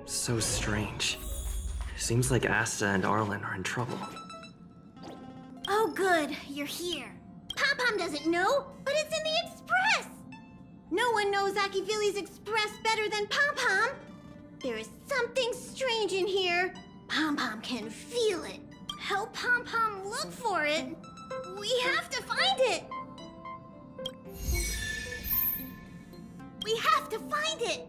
So strange. Seems like Asta and Arlen are in trouble. Oh good, you're here. Pom-Pom doesn't know, but it's in the Express! No one knows Akivili's Express better than Pom-Pom. There is something strange in here. Pom-Pom can feel it. Help Pom-Pom look for it. We have to find it. We have to find it.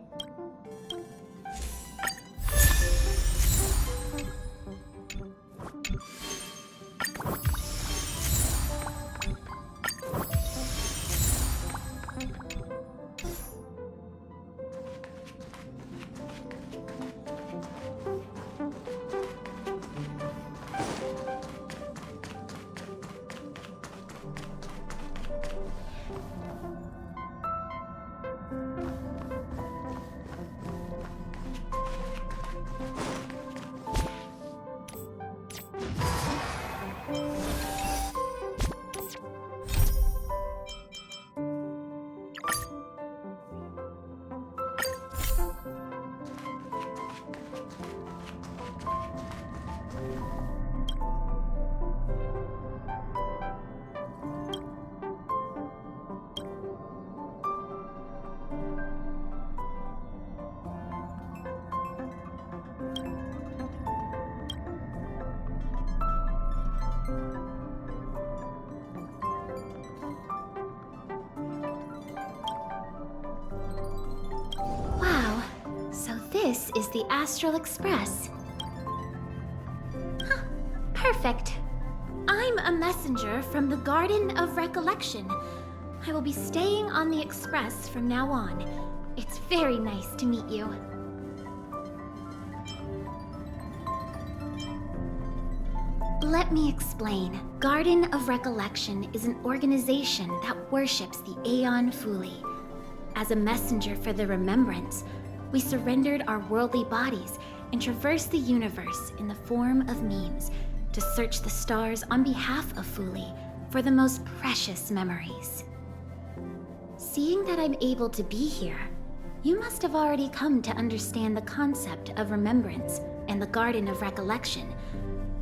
This is the Astral Express. Huh, perfect. I'm a messenger from the Garden of Recollection. I will be staying on the Express from now on. It's very nice to meet you. Let me explain. Garden of Recollection is an organization that worships the Aeon Fuli. As a messenger for the remembrance, we surrendered our worldly bodies and traversed the universe in the form of memes to search the stars on behalf of Fuli for the most precious memories. Seeing that I'm able to be here, you must have already come to understand the concept of remembrance and the Garden of Recollection.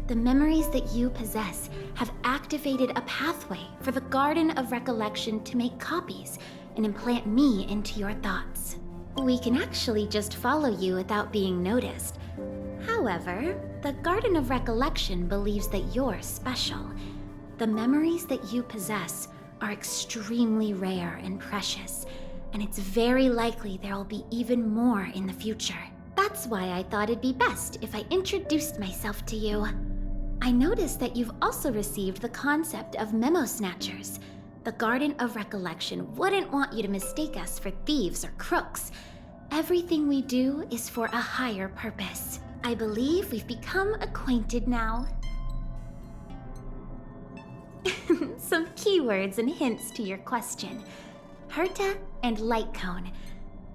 The memories that you possess have activated a pathway for the Garden of Recollection to make copies and implant me into your thoughts. We can actually just follow you without being noticed. However, the Garden of Recollection believes that you're special. The memories that you possess are extremely rare and precious, and it's very likely there will be even more in the future. That's why I thought it'd be best if I introduced myself to you. I noticed that you've also received the concept of memo snatchers. The Garden of Recollection wouldn't want you to mistake us for thieves or crooks. Everything we do is for a higher purpose. I believe we've become acquainted now. Some keywords and hints to your question. Herta and Light Cone.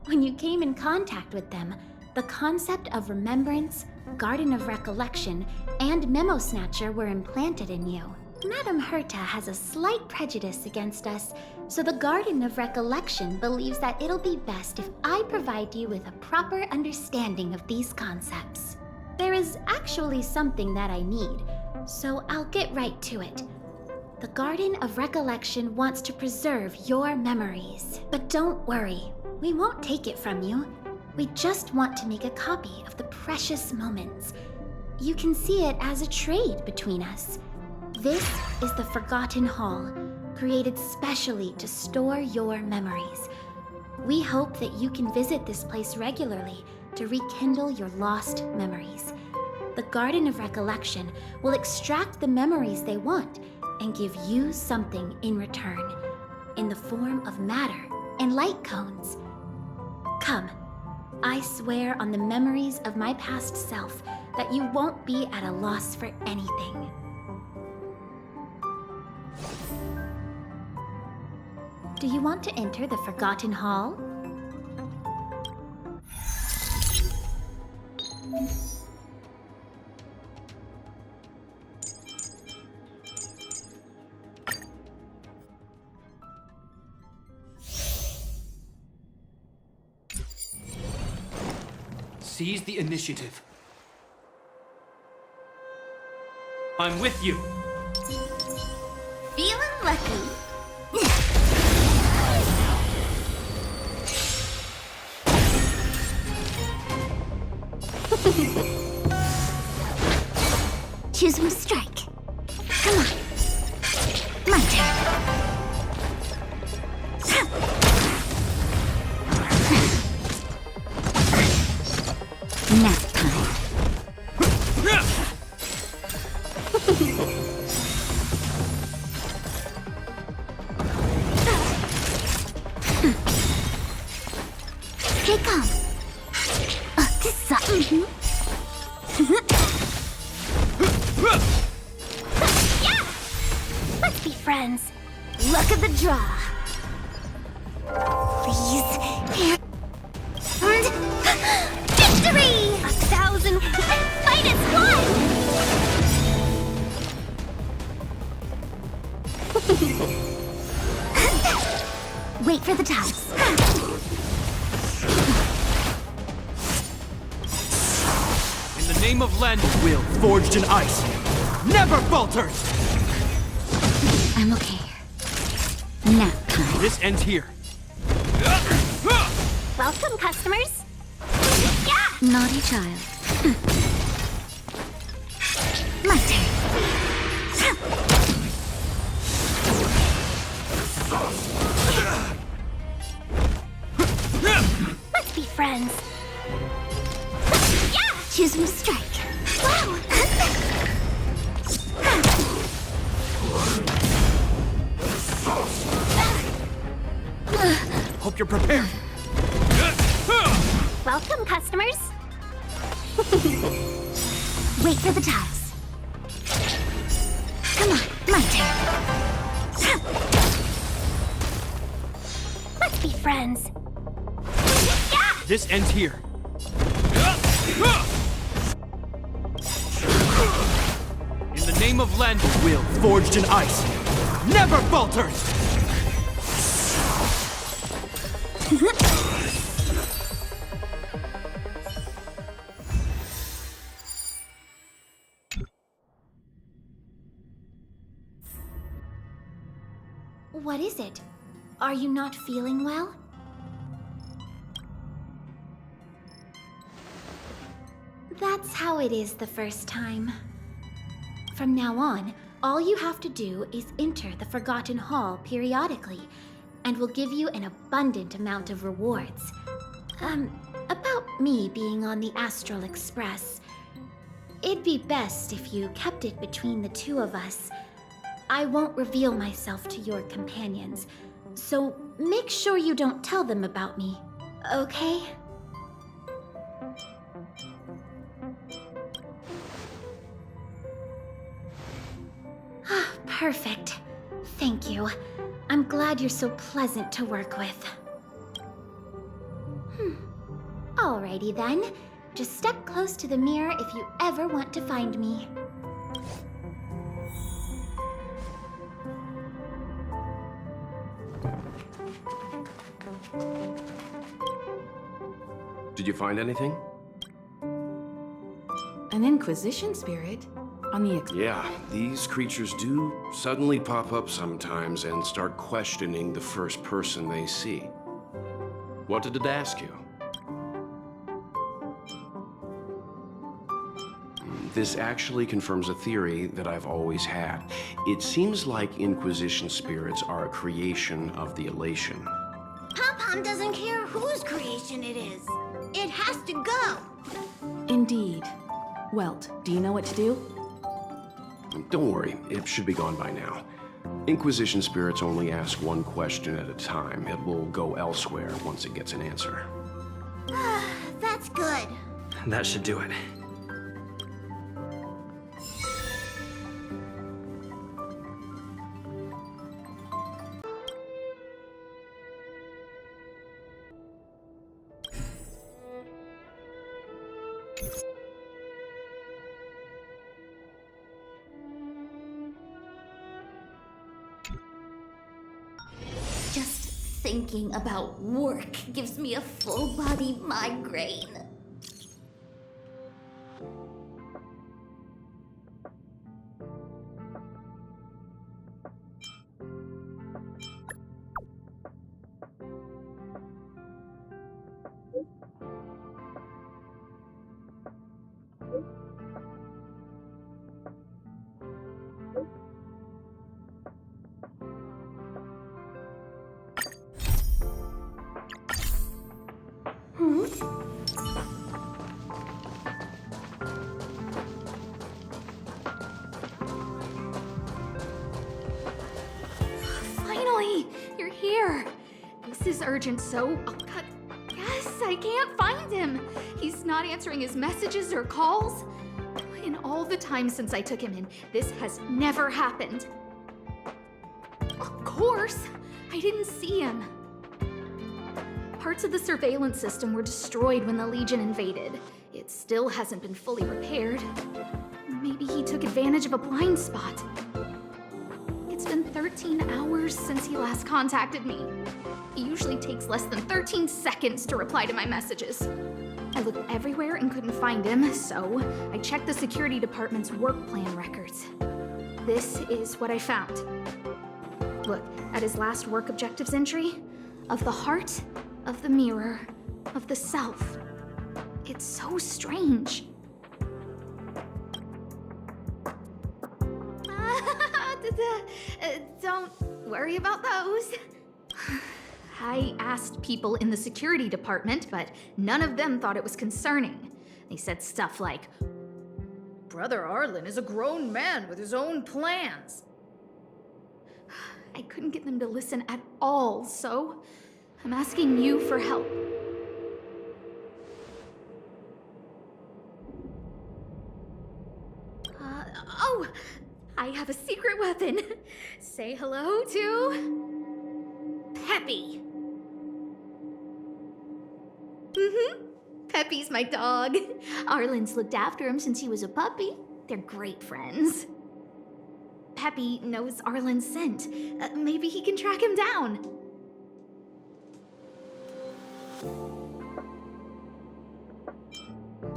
When you came in contact with them, the concept of remembrance, Garden of Recollection, and Memo Snatcher were implanted in you. Madame Herta has a slight prejudice against us, so the Garden of Recollection believes that it'll be best if I provide you with a proper understanding of these concepts. There is actually something that I need, so I'll get right to it. The Garden of Recollection wants to preserve your memories. But don't worry, we won't take it from you. We just want to make a copy of the precious moments. You can see it as a trade between us. This is the Forgotten Hall, created specially to store your memories. We hope that you can visit this place regularly to rekindle your lost memories. The Garden of Recollection will extract the memories they want and give you something in return, in the form of matter and light cones. Come, I swear on the memories of my past self that you won't be at a loss for anything. Do you want to enter the Forgotten Hall? Seize the initiative. I'm with you. Feeling lucky. Choose one strike. Come on. My turn. Nap time. Stay calm. This something. Yeah! Let's be friends. Luck of the draw. Please. And victory! 1,000 minus 1! Wait for the tiles. In the name of Land, will forged in ice never falters. I'm okay. Nap time. This ends here. Welcome, customers. Yeah! Naughty child. My turn. Let's be friends. Yeah! Choose one strike. Wow! Hope you're prepared. Welcome, customers. Wait for the tiles. Come on, my turn. Let's be friends. Yeah! This ends here. In the name of Land, will forged in ice never falters. What is it? Are you not feeling well? That's how it is the first time. From now on, all you have to do is enter the Forgotten Hall periodically, and we'll give you an abundant amount of rewards. About me being on the Astral Express. It'd be best if you kept it between the two of us. I won't reveal myself to your companions, so make sure you don't tell them about me, okay? Perfect. Thank you. I'm glad you're so pleasant to work with. Alrighty then. Just step close to the mirror if you ever want to find me. Did you find anything? An Inquisition spirit? On the Yeah, these creatures do suddenly pop up sometimes and start questioning the first person they see. What did it ask you? This actually confirms a theory that I've always had. It seems like Inquisition spirits are a creation of the Elation. Pom-Pom doesn't care whose creation it is. It has to go. Indeed. Welt, do you know what to do? Don't worry, it should be gone by now. Inquisition spirits only ask one question at a time. It will go elsewhere once it gets an answer. That's good. That should do it. Just thinking about work gives me a full-body migraine. Finally! You're here! This is urgent, so... Yes, I can't find him! He's not answering his messages or calls. In all the time since I took him in, this has never happened. Of course! I didn't see him. Parts of the surveillance system were destroyed when the Legion invaded. It still hasn't been fully repaired. Maybe he took advantage of a blind spot. It's been 13 hours since he last contacted me. He usually takes less than 13 seconds to reply to my messages. I looked everywhere and couldn't find him, so I checked the security department's work plan records. This is what I found. Look at his last work objectives entry. Of the heart, of the mirror, of the self. It's so strange. Don't worry about those. I asked people in the security department, but none of them thought it was concerning. They said stuff like, "Brother Arlen is a grown man with his own plans." I couldn't get them to listen at all, so I'm asking you for help. Oh, I have a secret weapon. Say hello to Peppy. Peppy's my dog. Arlen's looked after him since he was a puppy. They're great friends. Peppy knows Arlen's scent. Maybe he can track him down.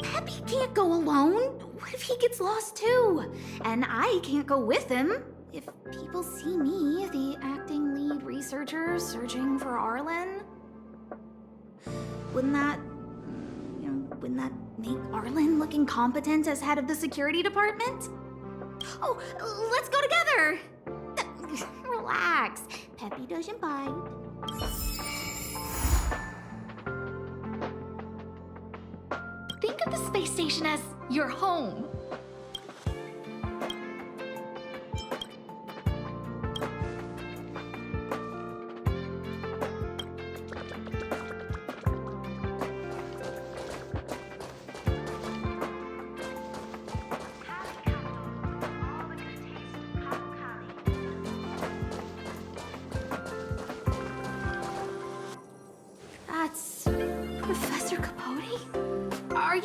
Peppy can't go alone. What if he gets lost too? And I can't go with him. If people see me, the acting lead researcher, searching for Arlen, wouldn't that make Arlen look incompetent as head of the security department? Oh, let's go together! Relax. Peppy doesn't bite. Think of the space station as your home.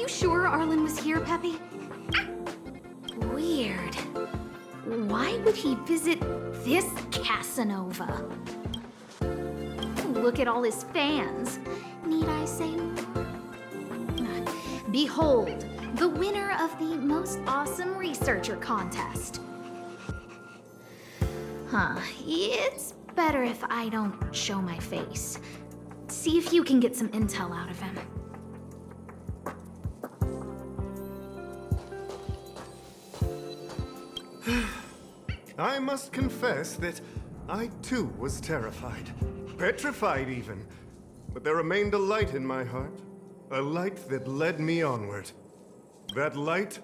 you sure Arlen was here, Peppy? Weird. Why would he visit this Casanova? Look at all his fans. Need I say more? Behold, the winner of the Most Awesome Researcher contest. Huh, it's better if I don't show my face. See if you can get some intel out of him. I must confess that I too was terrified. Petrified even. But there remained a light in my heart. A light that led me onward. That light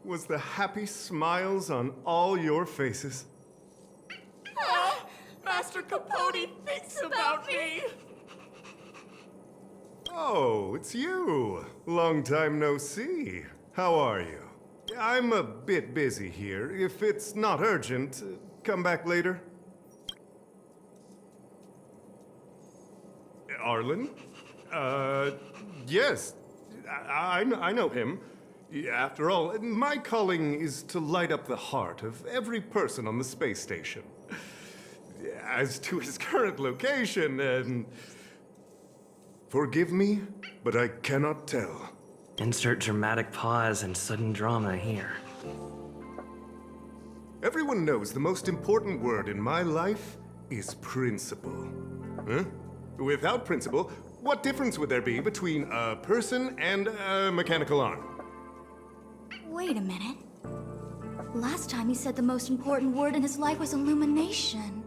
was the happy smiles on all your faces. Master Capote thinks about me! Oh, it's you. Long time no see. How are you? I'm a bit busy here. If it's not urgent, come back later. Arlen? Yes. I know him. After all, my calling is to light up the heart of every person on the space station. As to his current location, forgive me, but I cannot tell. Insert dramatic pause and sudden drama here. Everyone knows the most important word in my life is principle. Huh? Without principle, what difference would there be between a person and a mechanical arm? Wait a minute. Last time he said the most important word in his life was illumination.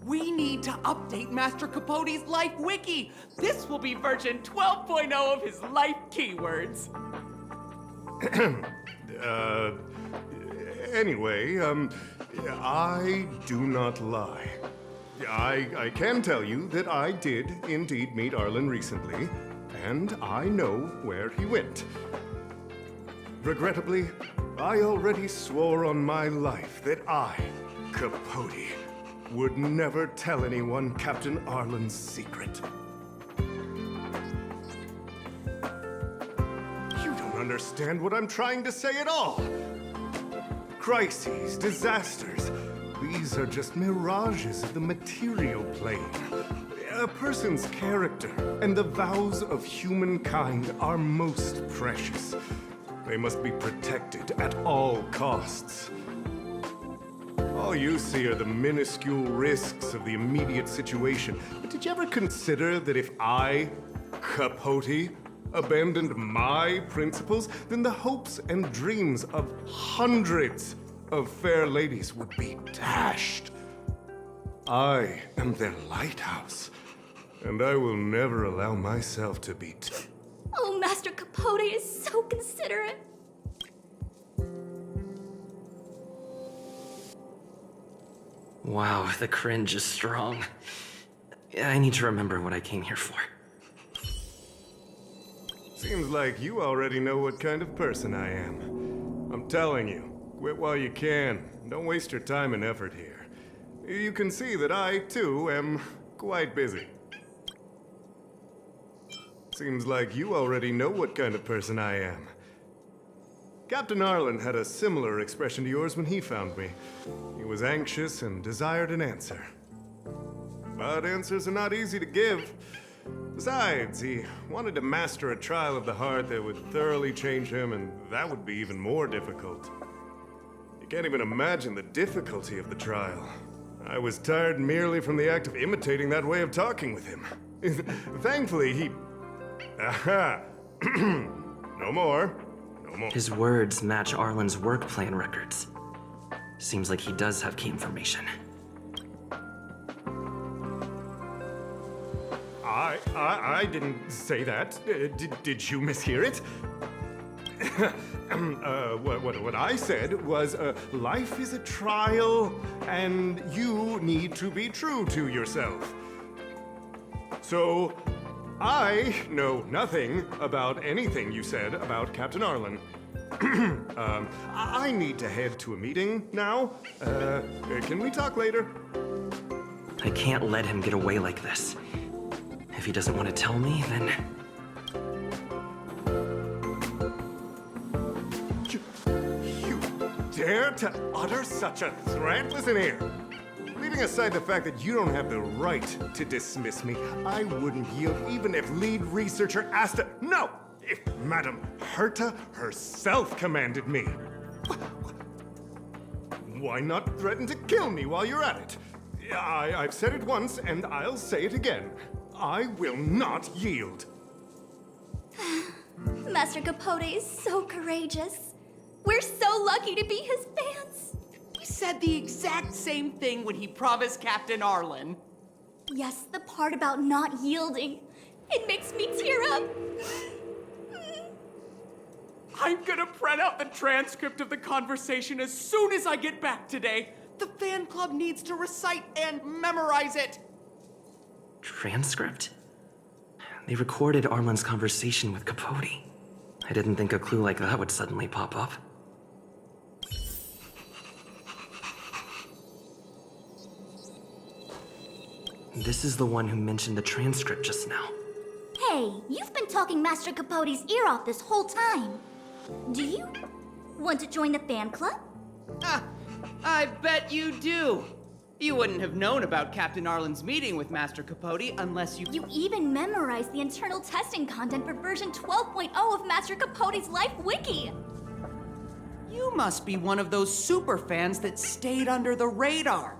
We need to update Master Capote's life wiki. This will be version 12.0 of his life keywords. Anyway, I do not lie. I can tell you that I did indeed meet Arlen recently, and I know where he went. Regrettably, I already swore on my life that I, Capote, would never tell anyone Captain Arlen's secret. You don't understand what I'm trying to say at all. Crises, disasters, these are just mirages of the material plane. A person's character and the vows of humankind are most precious. They must be protected at all costs. All you see are the minuscule risks of the immediate situation. But did you ever consider that if I, Capote, abandoned my principles, then the hopes and dreams of hundreds of fair ladies would be dashed? I am their lighthouse, and I will never allow myself to be Oh, Master Capote is so considerate. Wow, the cringe is strong. I need to remember what I came here for. Seems like you already know what kind of person I am. I'm telling you, quit while you can. Don't waste your time and effort here. You can see that I, too, am quite busy. Seems like you already know what kind of person I am. Captain Arlen had a similar expression to yours when he found me. He was anxious and desired an answer. But answers are not easy to give. Besides, he wanted to master a trial of the heart that would thoroughly change him, and that would be even more difficult. You can't even imagine the difficulty of the trial. I was tired merely from the act of imitating that way of talking with him. Thankfully, he... Aha! No more. No more. His words match Arlen's work plan records. Seems like he does have key information. I didn't say that. Did you mishear it? What I said was, life is a trial, and you need to be true to yourself. So, I know nothing about anything you said about Captain Arlen. I need to head to a meeting now. Can we talk later? I can't let him get away like this. If he doesn't want to tell me, then... dare to utter such a threat? Listen here. Leaving aside the fact that you don't have the right to dismiss me, I wouldn't yield even if lead researcher Asta... No! If Madam Herta herself commanded me. Why not threaten to kill me while you're at it? I've said it once, and I'll say it again. I will not yield. Master Capote is so courageous. We're so lucky to be his fans. He said the exact same thing when he promised Captain Arlen. Yes, the part about not yielding. It makes me tear up. I'm gonna print out the transcript of the conversation as soon as I get back today. The fan club needs to recite and memorize it. Transcript? They recorded Arlen's conversation with Capote. I didn't think a clue like that would suddenly pop up. This is the one who mentioned the transcript just now. Hey, you've been talking Master Capote's ear off this whole time. Do you want to join the fan club? Ah, I bet you do. You wouldn't have known about Captain Arlen's meeting with Master Capote unless you... You even memorized the internal testing content for version 12.0 of Master Capote's Life Wiki. You must be one of those super fans that stayed under the radar.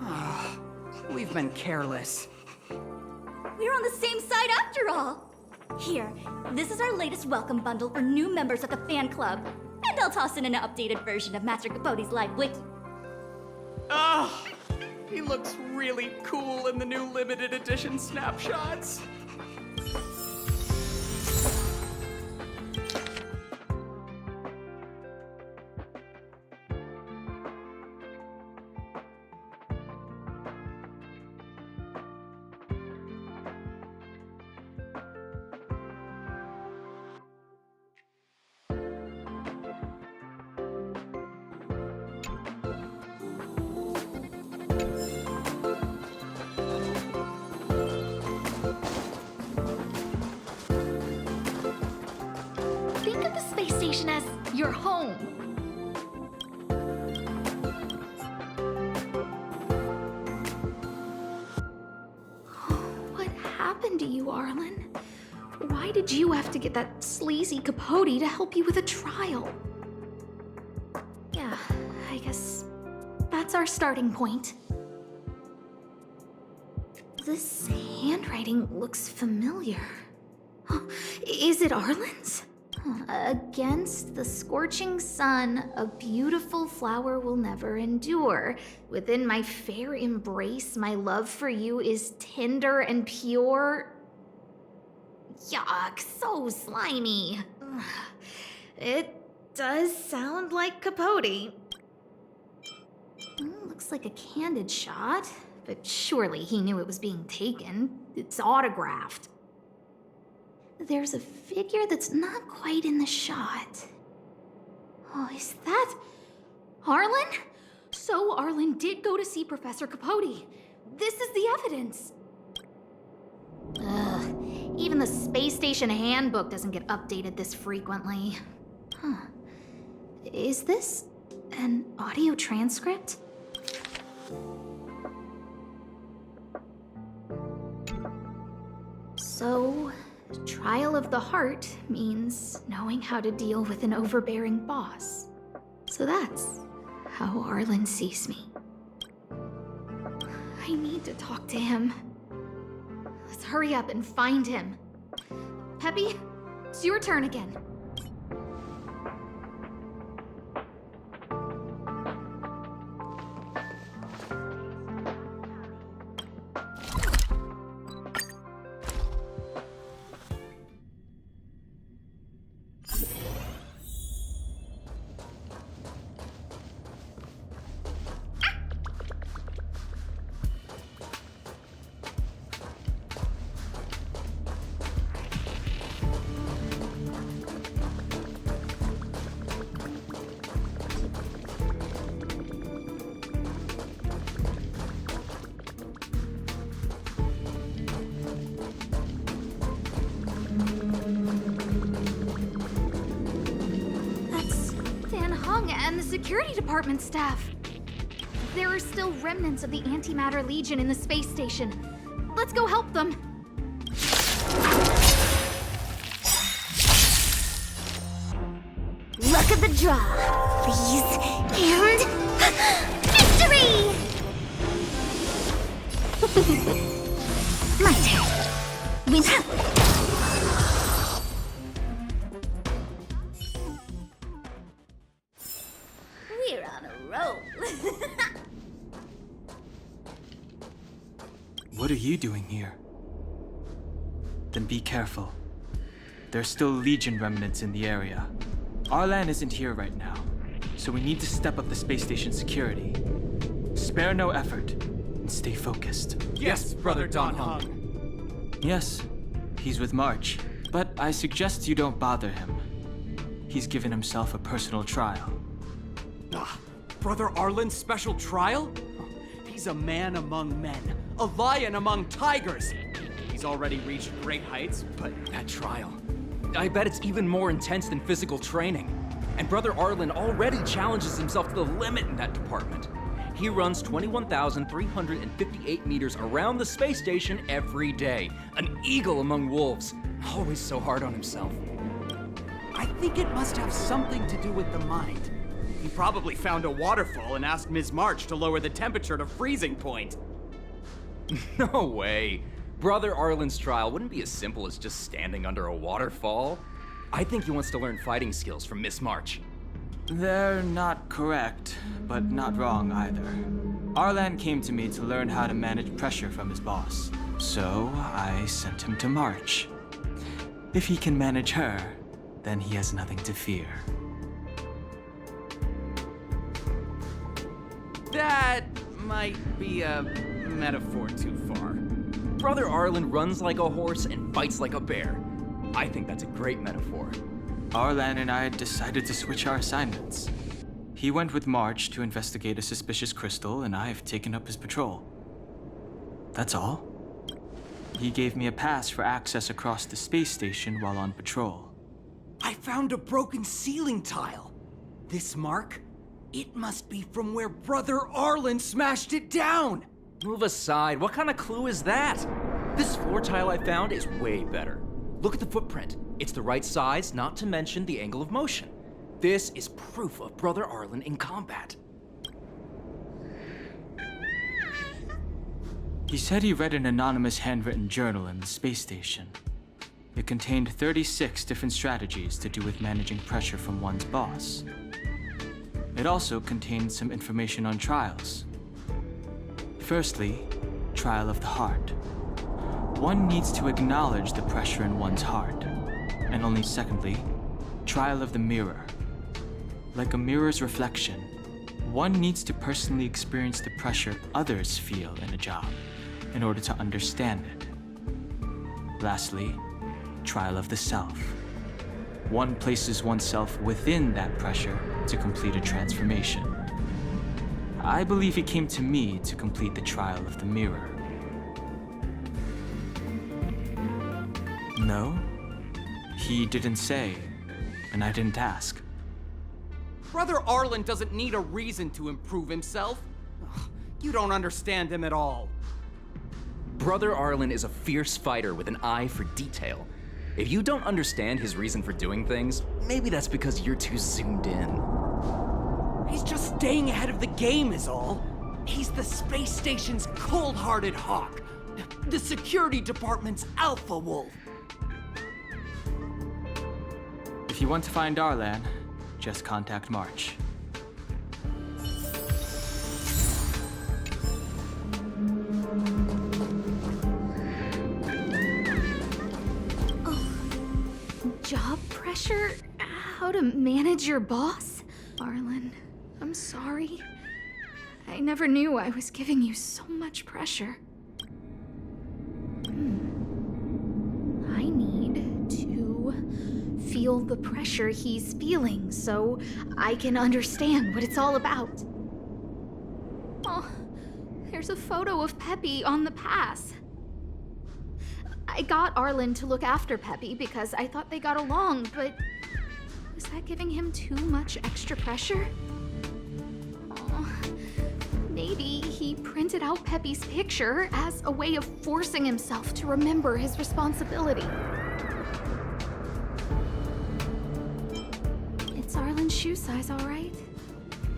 Ah, we've been careless. We're on the same side after all. Here, this is our latest welcome bundle for new members of the fan club. And I'll toss in an updated version of Master Capote's Live Wiki. Ah, he looks really cool in the new limited edition snapshots. Think of the space station as your home. What happened to you, Arlen? Why did you have to get that sleazy Capote to help you with a trial? Yeah, I guess that's our starting point. This handwriting looks familiar. Is it Arlen's? Against the scorching sun, a beautiful flower will never endure. Within my fair embrace, my love for you is tender and pure. Yuck, so slimy. It does sound like Capote. Looks like a candid shot, but surely he knew it was being taken. It's autographed. There's a figure that's not quite in the shot. Oh, is that Arlen? So Arlen did go to see Professor Capote. This is the evidence. Ugh, even the space station handbook doesn't get updated this frequently. Huh. Is this an audio transcript? So, trial of the heart means knowing how to deal with an overbearing boss. So that's how Arlen sees me. I need to talk to him. Let's hurry up and find him. Peppy, it's your turn again. security department staff. There are still remnants of the Antimatter Legion in the space station. Let's go help them. Luck of the draw, please. And victory! My turn. Win. We're on a roll. What are you doing here? Then be careful. There's still Legion remnants in the area. Arlan isn't here right now, so we need to step up the space station security. Spare no effort, and stay focused. Yes, Brother Don Hung. Yes, he's with March, but I suggest you don't bother him. He's given himself a personal trial. Brother Arlen's special trial? He's a man among men, a lion among tigers. He's already reached great heights, but that trial, I bet it's even more intense than physical training. And Brother Arlen already challenges himself to the limit in that department. He runs 21,358 meters around the space station every day. An eagle among wolves, always so hard on himself. I think it must have something to do with the mind. He probably found a waterfall and asked Ms. March to lower the temperature to freezing point. No way. Brother Arlen's trial wouldn't be as simple as just standing under a waterfall. I think he wants to learn fighting skills from Miss March. They're not correct, but not wrong either. Arlan came to me to learn how to manage pressure from his boss, so I sent him to March. If he can manage her, then he has nothing to fear. That might be a metaphor too far. Brother Arlen runs like a horse and fights like a bear. I think that's a great metaphor. Arlan and I decided to switch our assignments. He went with March to investigate a suspicious crystal, and I've taken up his patrol. That's all. He gave me a pass for access across the space station while on patrol. I found a broken ceiling tile. This mark? It must be from where Brother Arlen smashed it down. Move aside. What kind of clue is that? This floor tile I found is way better. Look at the footprint. It's the right size, not to mention the angle of motion. This is proof of Brother Arlen in combat. He said he read an anonymous handwritten journal in the space station. It contained 36 different strategies to do with managing pressure from one's boss. It also contained some information on trials. Firstly, trial of the heart. One needs to acknowledge the pressure in one's heart. And only secondly, trial of the mirror. Like a mirror's reflection, one needs to personally experience the pressure others feel in a job in order to understand it. Lastly, trial of the self. One places oneself within that pressure to complete a transformation. I believe he came to me to complete the trial of the mirror. No, he didn't say, and I didn't ask. Brother Arlen doesn't need a reason to improve himself. Ugh, you don't understand him at all. Brother Arlen is a fierce fighter with an eye for detail. If you don't understand his reason for doing things, maybe that's because you're too zoomed in. He's just staying ahead of the game is all. He's the space station's cold-hearted hawk, the security department's alpha wolf. If you want to find Arlan, just contact March. Job pressure? How to manage your boss? Arlen, I'm sorry. I never knew I was giving you so much pressure. I need to feel the pressure he's feeling so I can understand what it's all about. Oh, there's a photo of Peppy on the pass. I got Arlen to look after Peppy because I thought they got along, but was that giving him too much extra pressure? printed out Peppy's picture as a way of forcing himself to remember his responsibility. It's Arlen's shoe size, all right.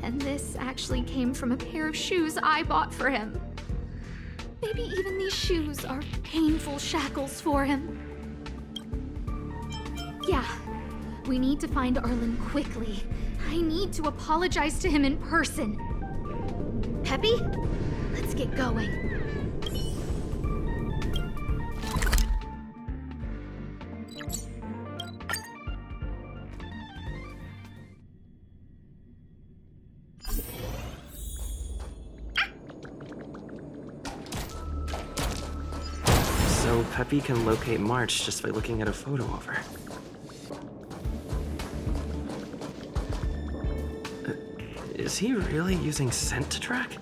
And this actually came from a pair of shoes I bought for him. Maybe even these shoes are painful shackles for him. Yeah, we need to find Arlen quickly. I need to apologize to him in person. Peppy, let's get going. So Peppy can locate March just by looking at a photo of her. Is he really using scent to track?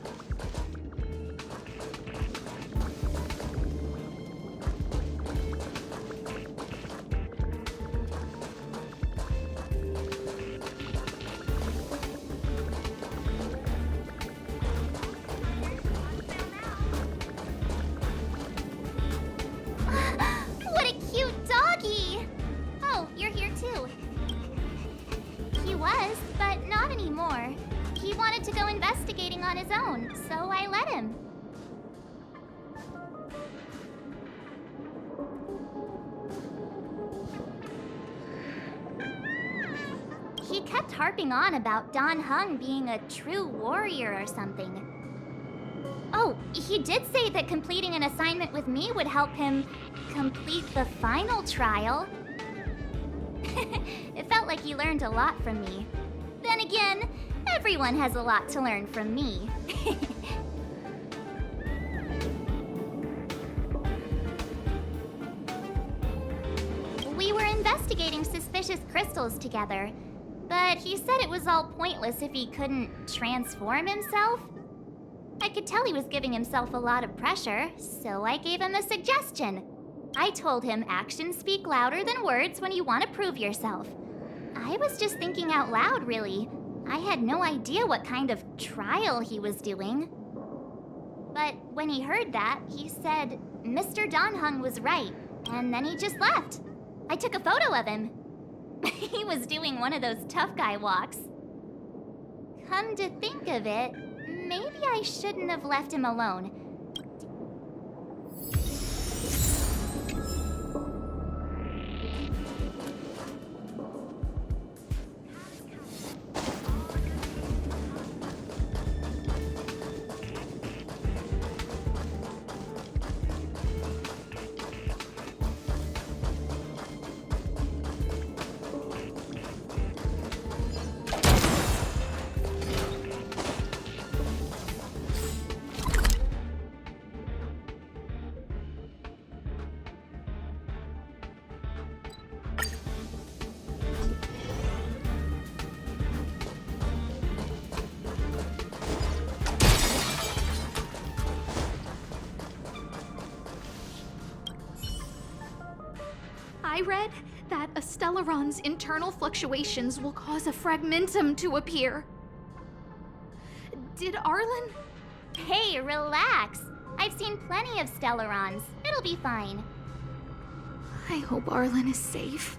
What a cute doggy! Oh, you're here too. He was, but not anymore. He wanted to go investigating on his own, so I let him. He kept harping on about Don Hung being a true warrior or something. Oh, he did say that completing an assignment with me would help him complete the final trial. It felt like he learned a lot from me. Then again, everyone has a lot to learn from me. We were investigating suspicious crystals together, but he said it was all pointless if he couldn't transform himself. I could tell he was giving himself a lot of pressure, so I gave him a suggestion. I told him actions speak louder than words when you want to prove yourself. I was just thinking out loud, really. I had no idea what kind of trial he was doing. But when he heard that, he said Mr. Don Hung was right, and then he just left. I took a photo of him. He was doing one of those tough guy walks. Come to think of it, maybe I shouldn't have left him alone. I read that a Stellaron's internal fluctuations will cause a fragmentum to appear. Did Arlen? Hey, relax. I've seen plenty of Stellarons. It'll be fine. I hope Arlen is safe.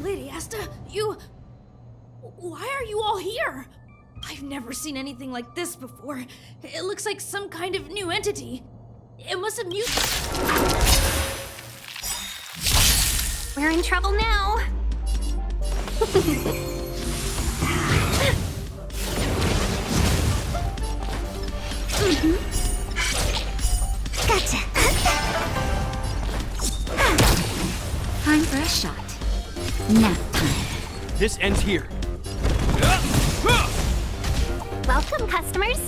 Lady Asta, you... Why are you all here? I've never seen anything like this before. It looks like some kind of new entity. It must have We're in trouble now. Gotcha. Time for a shot. Nap time. This ends here. Welcome, customers.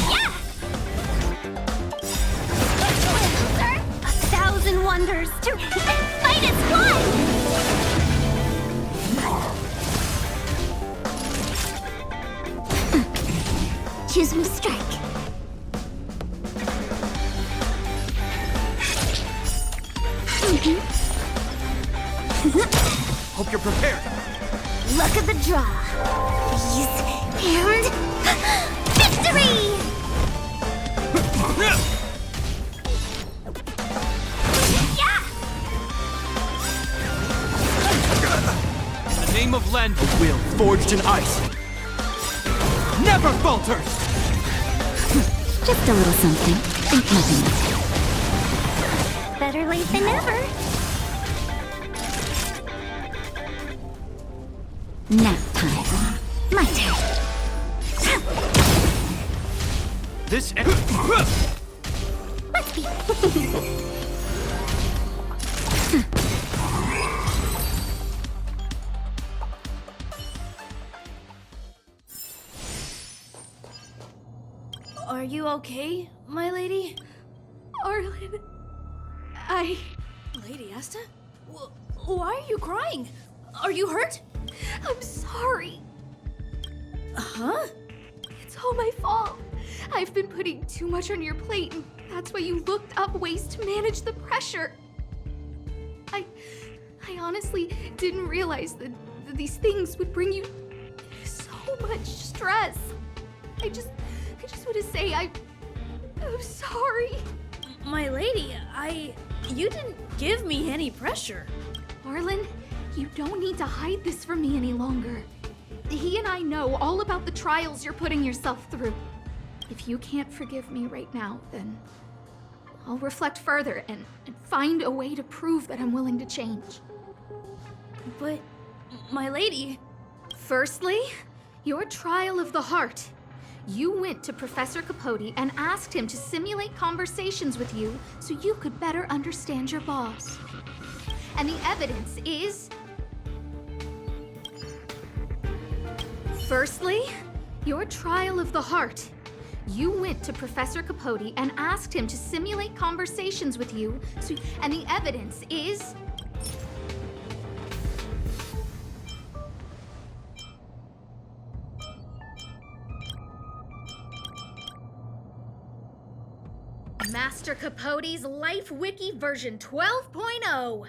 Yeah! 1,000 wonders to fight as one! Choose from strike. Hope you're prepared. Luck of the draw. Freeze and victory! Yeah! In the name of Len, a will forged in ice never falters! Just a little something. Think nothing of it. Better late than never. Nap time. My turn. This Let's be. Are you okay, my lady? Arlen, Lady Asta? Why are you crying? Are you hurt? I'm sorry. Huh? It's all my fault. I've been putting too much on your plate, and that's why you looked up ways to manage the pressure. I honestly didn't realize that these things would bring you so much stress. I just want to say I'm sorry. My lady, you didn't give me any pressure. Arlen, you don't need to hide this from me any longer. He and I know all about the trials you're putting yourself through. If you can't forgive me right now, then I'll reflect further and find a way to prove that I'm willing to change. But, my lady... Firstly, your trial of the heart. You went to Professor Capote and asked him to simulate conversations with you so you could better understand your boss. And the evidence is... Firstly, your trial of the heart. You went to Professor Capote and asked him to simulate conversations with you, and the evidence is... Master Capote's Life Wiki version 12.0.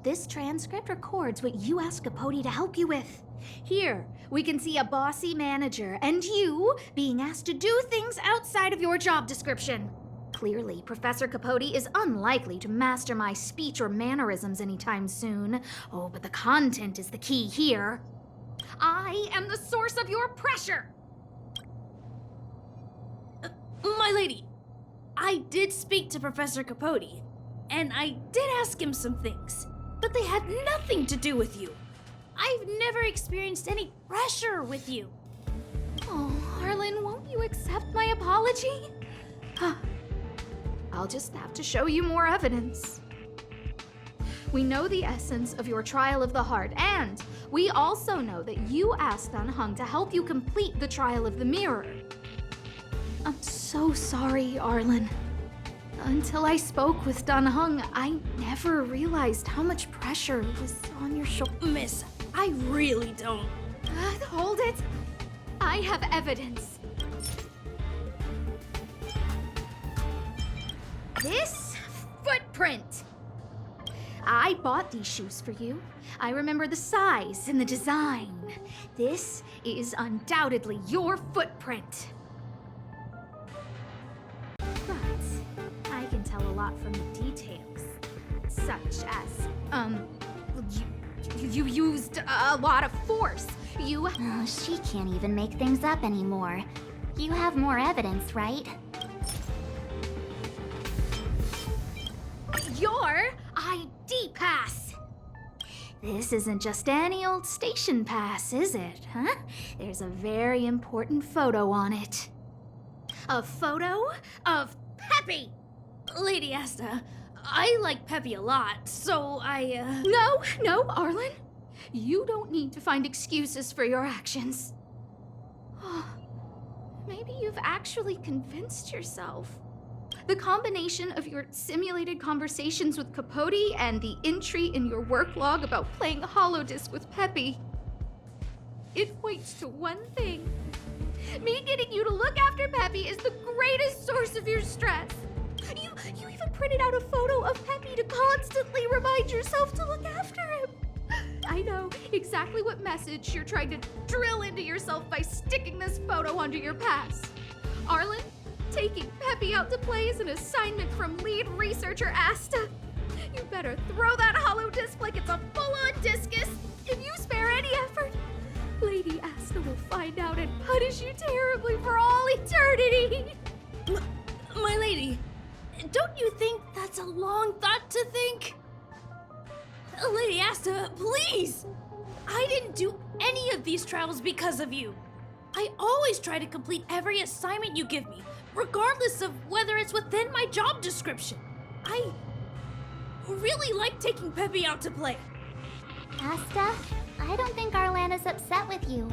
This transcript records what you asked Capote to help you with. Here, we can see a bossy manager and you being asked to do things outside of your job description. Clearly, Professor Capote is unlikely to master my speech or mannerisms anytime soon. Oh, but the content is the key here. I am the source of your pressure. My lady, I did speak to Professor Capote, and I did ask him some things, but they had nothing to do with you. I've never experienced any pressure with you. Oh, Arlen, won't you accept my apology? I'll just have to show you more evidence. We know the essence of your trial of the heart, and we also know that you asked Dunhung to help you complete the trial of the mirror. I'm so sorry, Arlen. Until I spoke with Dunhung, I never realized how much pressure was on your shoulders. Miss, I really don't. Hold it. I have evidence. This footprint. I bought these shoes for you. I remember the size and the design. This is undoubtedly your footprint. But I can tell a lot from the details, such as, you used a lot of force. Oh, she can't even make things up anymore. You have more evidence, right? Your ID pass. This isn't just any old station pass, is it, huh? There's a very important photo on it. A photo of Peppy! Lady Asta, I like Peppy a lot, so No, Arlen. You don't need to find excuses for your actions. Maybe you've actually convinced yourself. The combination of your simulated conversations with Capote and the entry in your work log about playing holodisc with Peppy, it points to one thing. Me getting you to look after Peppy is the greatest source of your stress. You even printed out a photo of Peppy to constantly remind yourself to look after him. I know exactly what message you're trying to drill into yourself by sticking this photo under your pass. Arlen, taking Peppy out to play is an assignment from lead researcher Asta. You better throw that hollow disc like it's a full-on discus. If you spare any effort, Lady Asta will find out and punish you terribly for all eternity. My lady, don't you think that's a long thought to think? Lady Asta, please! I didn't do any of these trials because of you. I always try to complete every assignment you give me, regardless of whether it's within my job description. I really like taking Peppy out to play. Asta, I don't think Arlan is upset with you.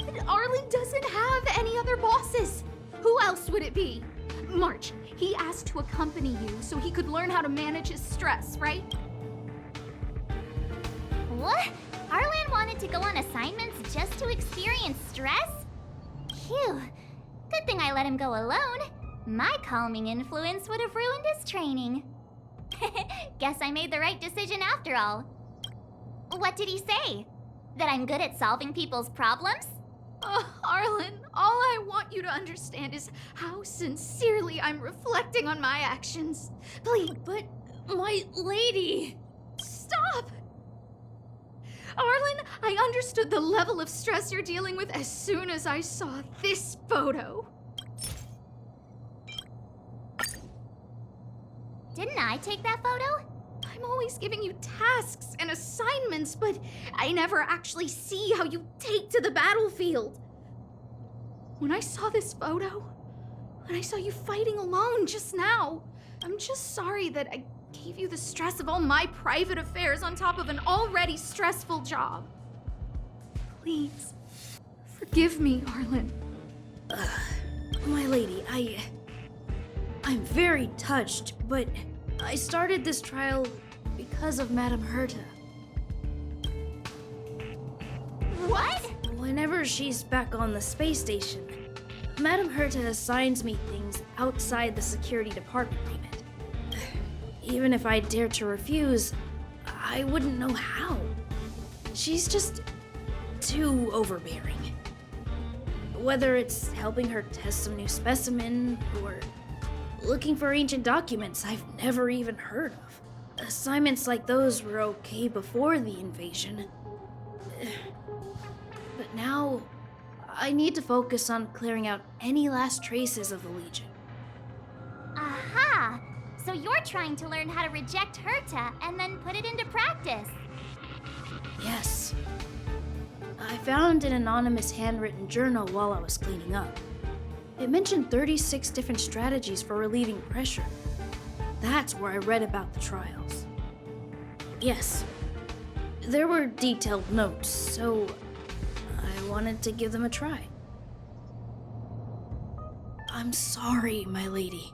And Arlen doesn't have any other bosses. Who else would it be? March, he asked to accompany you so he could learn how to manage his stress, right? What? Arlan wanted to go on assignments just to experience stress? Phew. Good thing I let him go alone. My calming influence would have ruined his training. Guess I made the right decision after all. What did he say? That I'm good at solving people's problems? Arlen, all I want you to understand is how sincerely I'm reflecting on my actions. Please, But, my lady... stop! Arlen, I understood the level of stress you're dealing with as soon as I saw this photo. Didn't I take that photo? I'm always giving you tasks and assignments, but I never actually see how you take to the battlefield. When I saw this photo, when I saw you fighting alone just now, I'm just sorry that I gave you the stress of all my private affairs on top of an already stressful job. Please, forgive me, Arlen. My lady, I'm very touched, but I started this trial because of Madame Herta. What? Whenever she's back on the space station, Madame Herta assigns me things outside the security department remit. Even if I dared to refuse, I wouldn't know how. She's just too overbearing. Whether it's helping her test some new specimen or looking for ancient documents I've never even heard of. Assignments like those were okay before the invasion. But now, I need to focus on clearing out any last traces of the Legion. Aha! So you're trying to learn how to reject Herta and then put it into practice. Yes. I found an anonymous handwritten journal while I was cleaning up. It mentioned 36 different strategies for relieving pressure. That's where I read about the trials. Yes, there were detailed notes, so I wanted to give them a try. I'm sorry, my lady.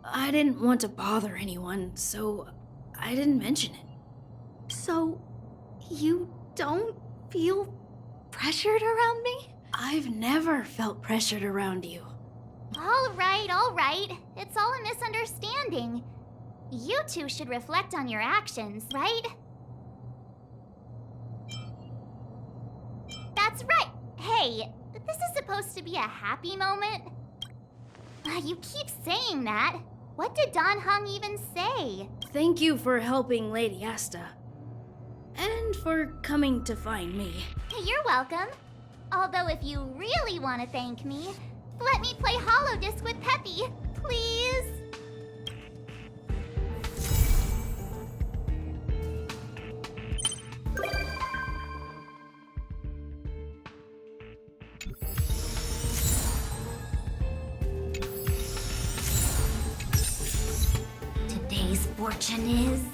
I didn't want to bother anyone, so I didn't mention it. So, you don't feel pressured around me? I've never felt pressured around you. All right. It's all a misunderstanding. You two should reflect on your actions, right? That's right. Hey, this is supposed to be a happy moment. You keep saying that. What did Don Hung even say? Thank you for helping Lady Asta. And for coming to find me. You're welcome. Although if you really want to thank me, let me play Hollow Disc with Peppy, please. Today's fortune is...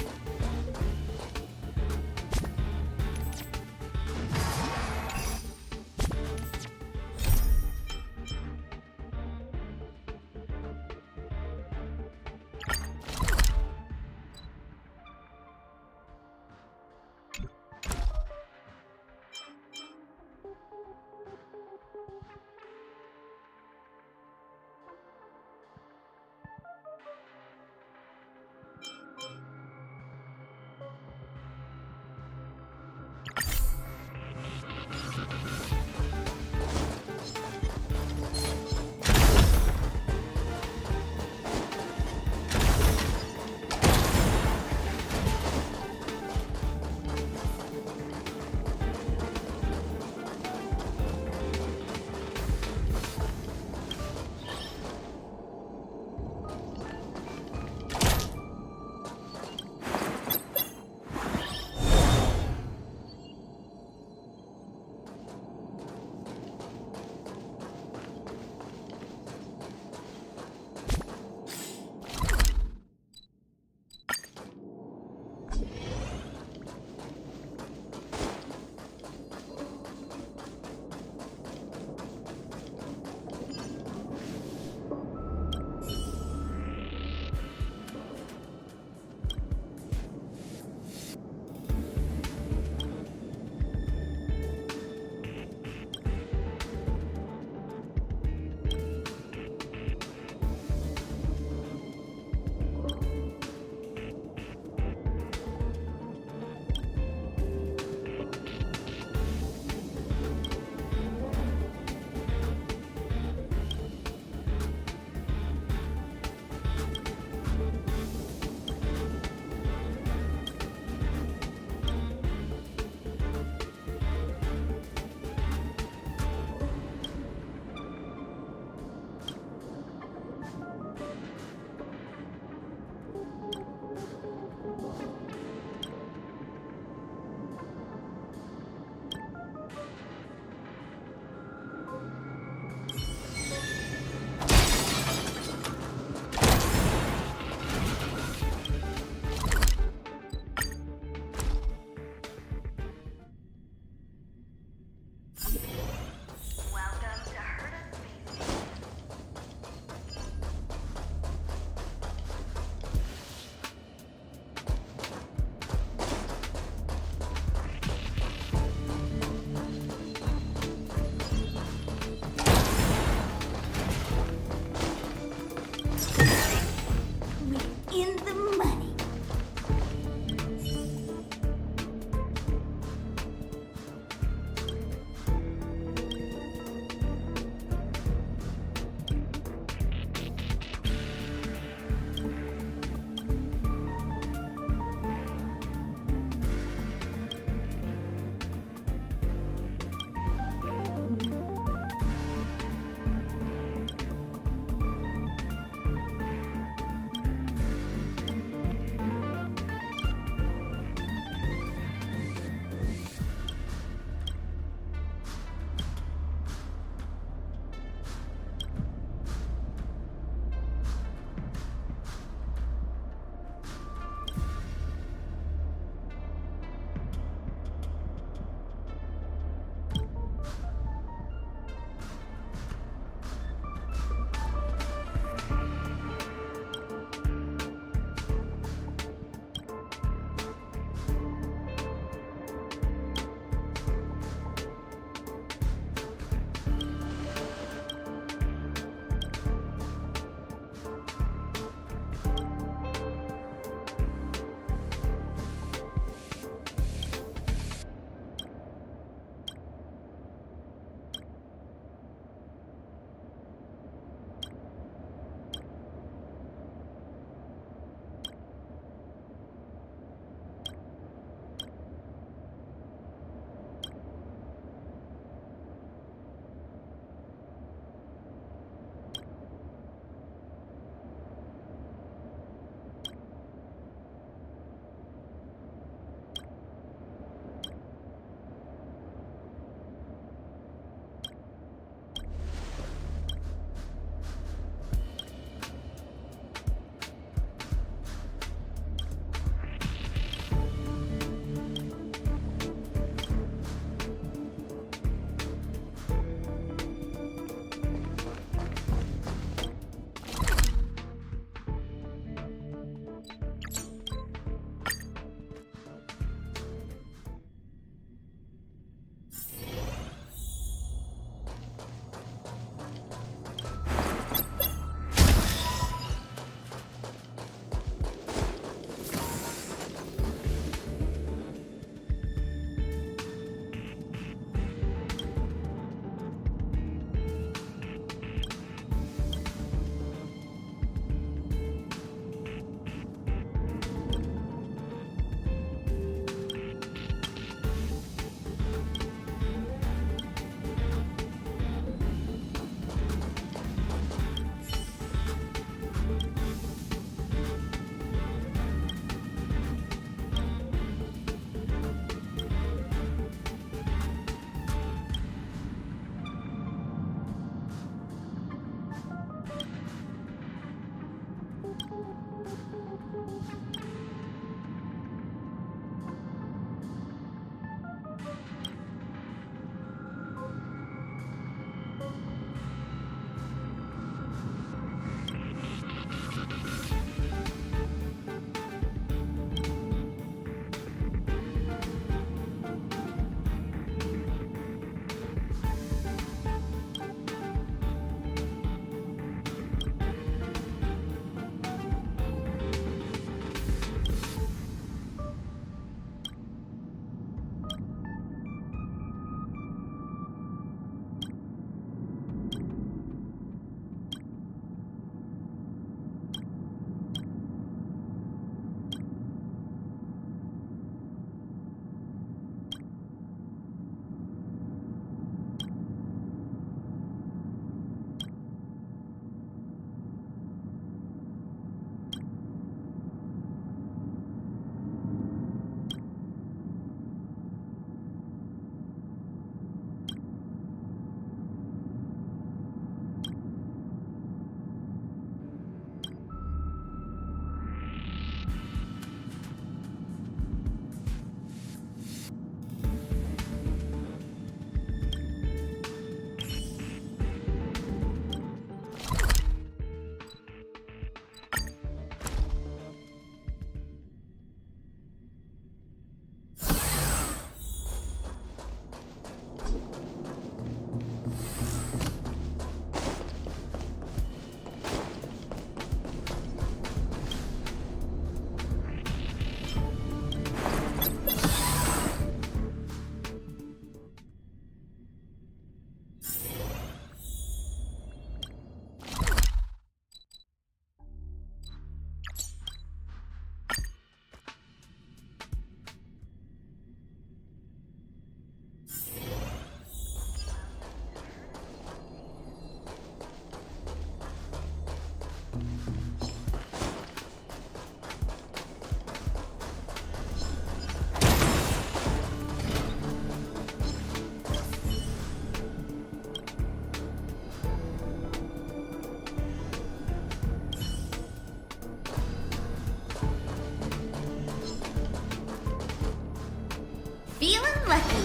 lucky.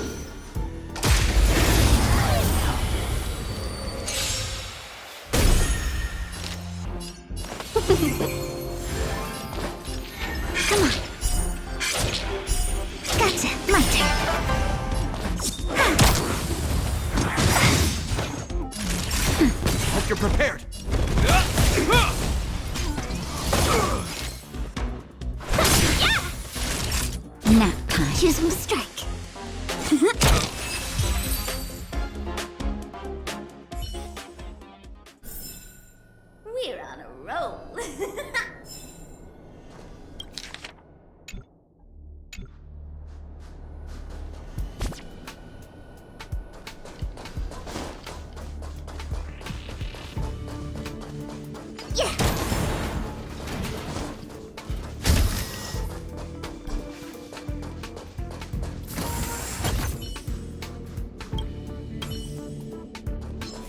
Come on. Gotcha. My turn. Hope you're prepared. Nap time. Choose from strike. We're on a roll. Yeah.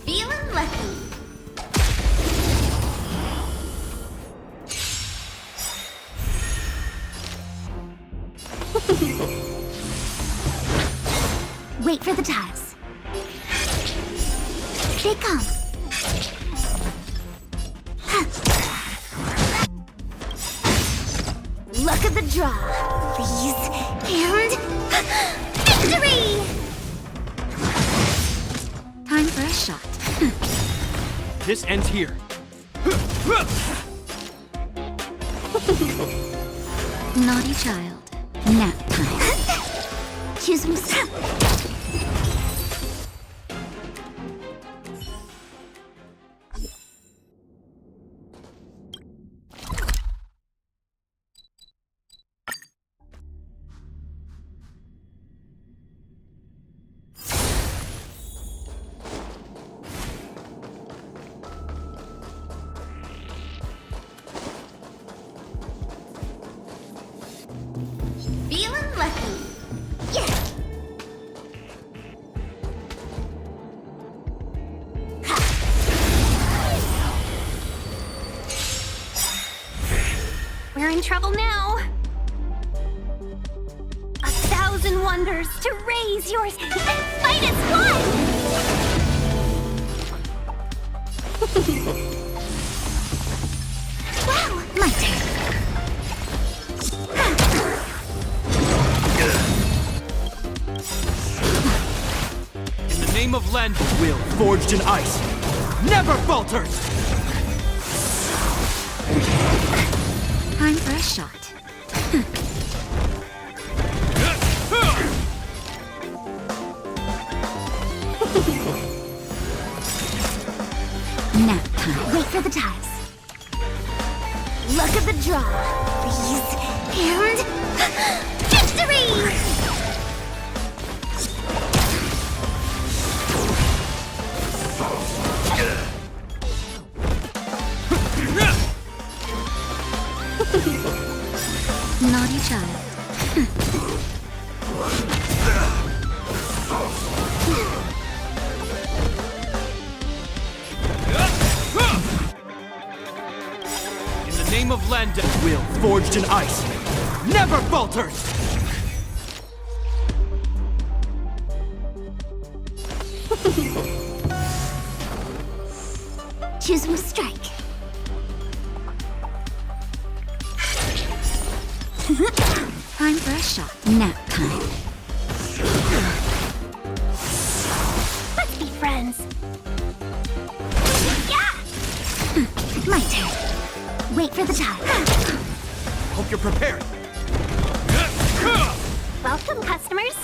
Feeling lucky. Wait for the tiles. Stay calm. Luck of the draw, please. And victory! Time for a shot. This ends here. Naughty child. Nap time. Choose from step. Feeling lucky. Yeah. Ha. We're in trouble now. 1,000 wonders to raise yours and fight as one. Wow, my turn. In the name of Len, will forged in ice, never falters! Time for a shot. Nap time. Wait for the tiles. Luck of the draw, please. And victory! Naughty child. In the name of Len, will forged in ice, never falters! Choose from strike. Time for a shot. Nap time. Let's be friends. Yeah! My turn. Wait for the time. Hope you're prepared. Welcome, customers.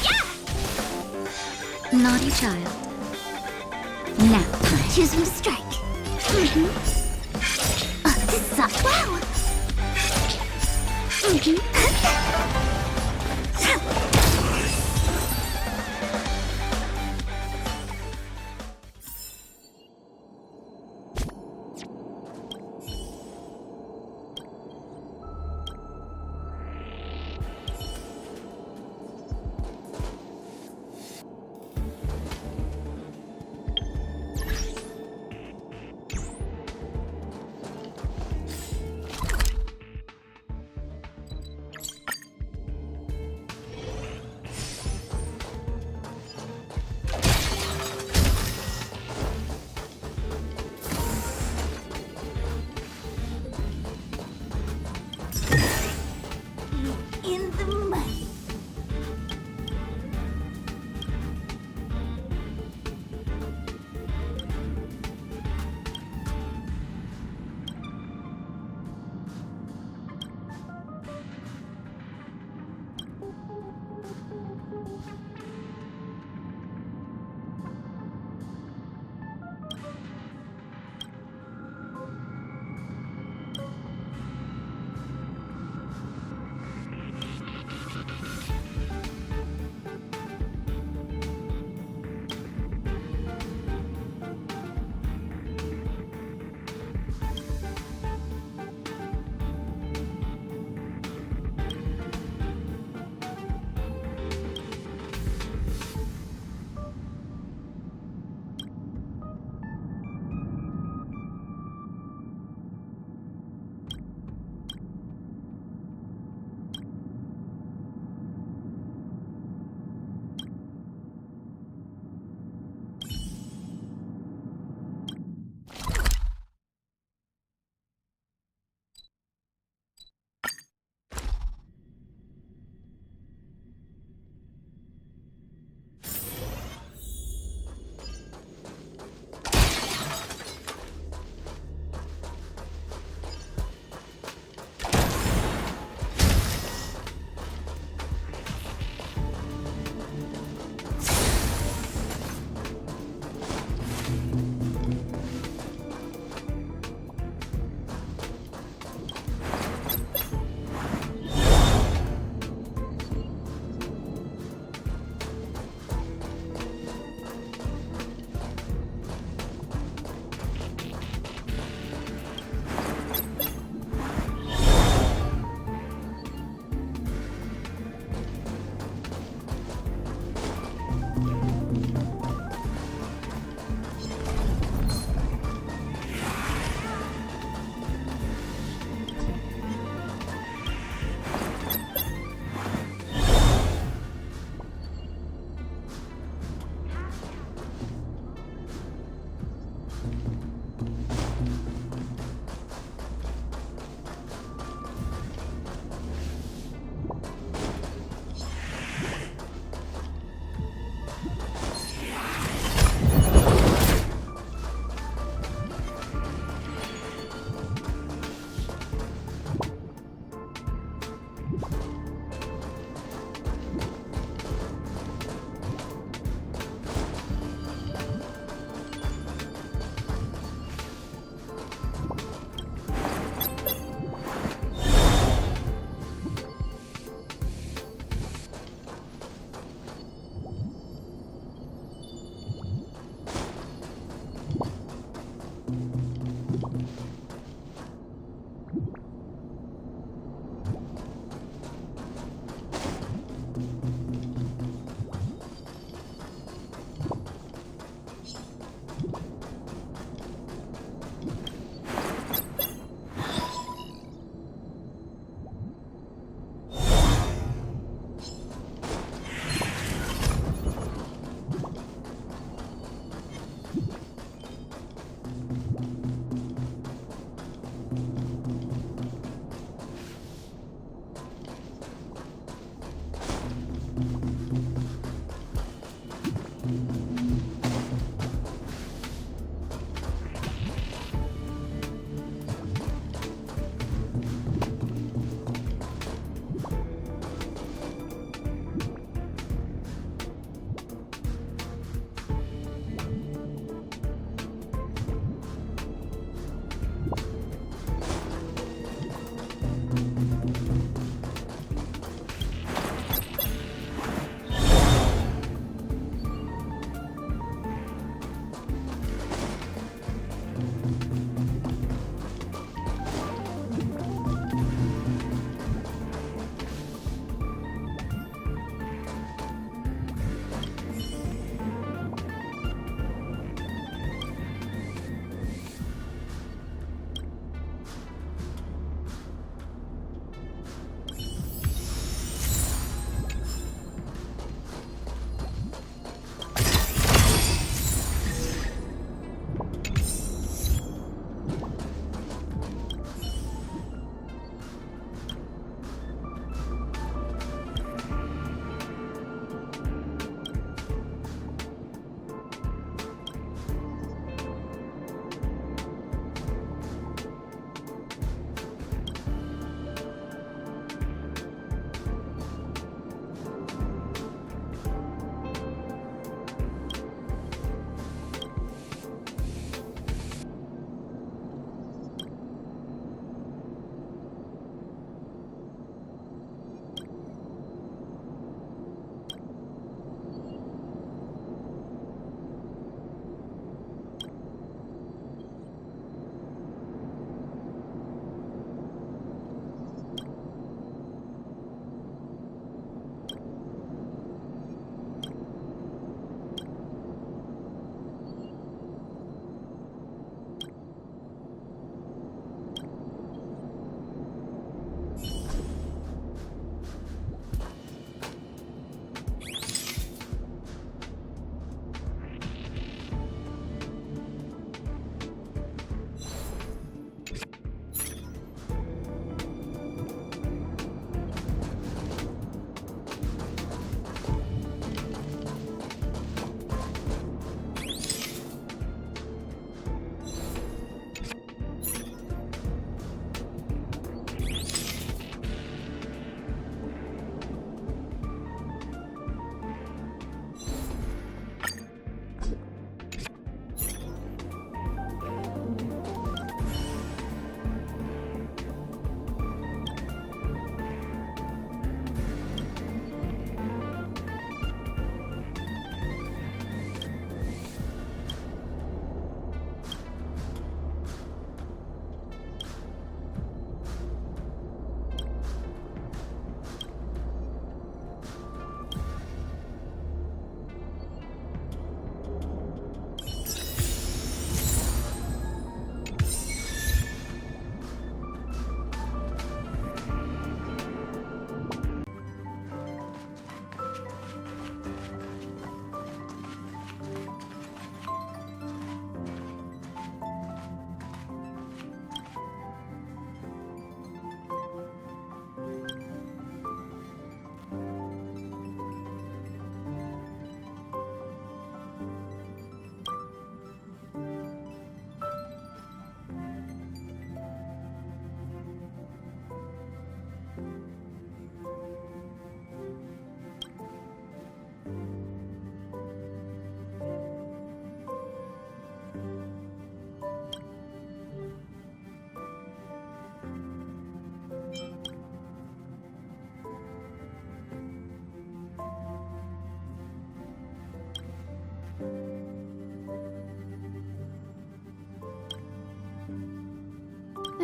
Yeah! Naughty child. Nap time. Choose from strike. This sucks. Wow!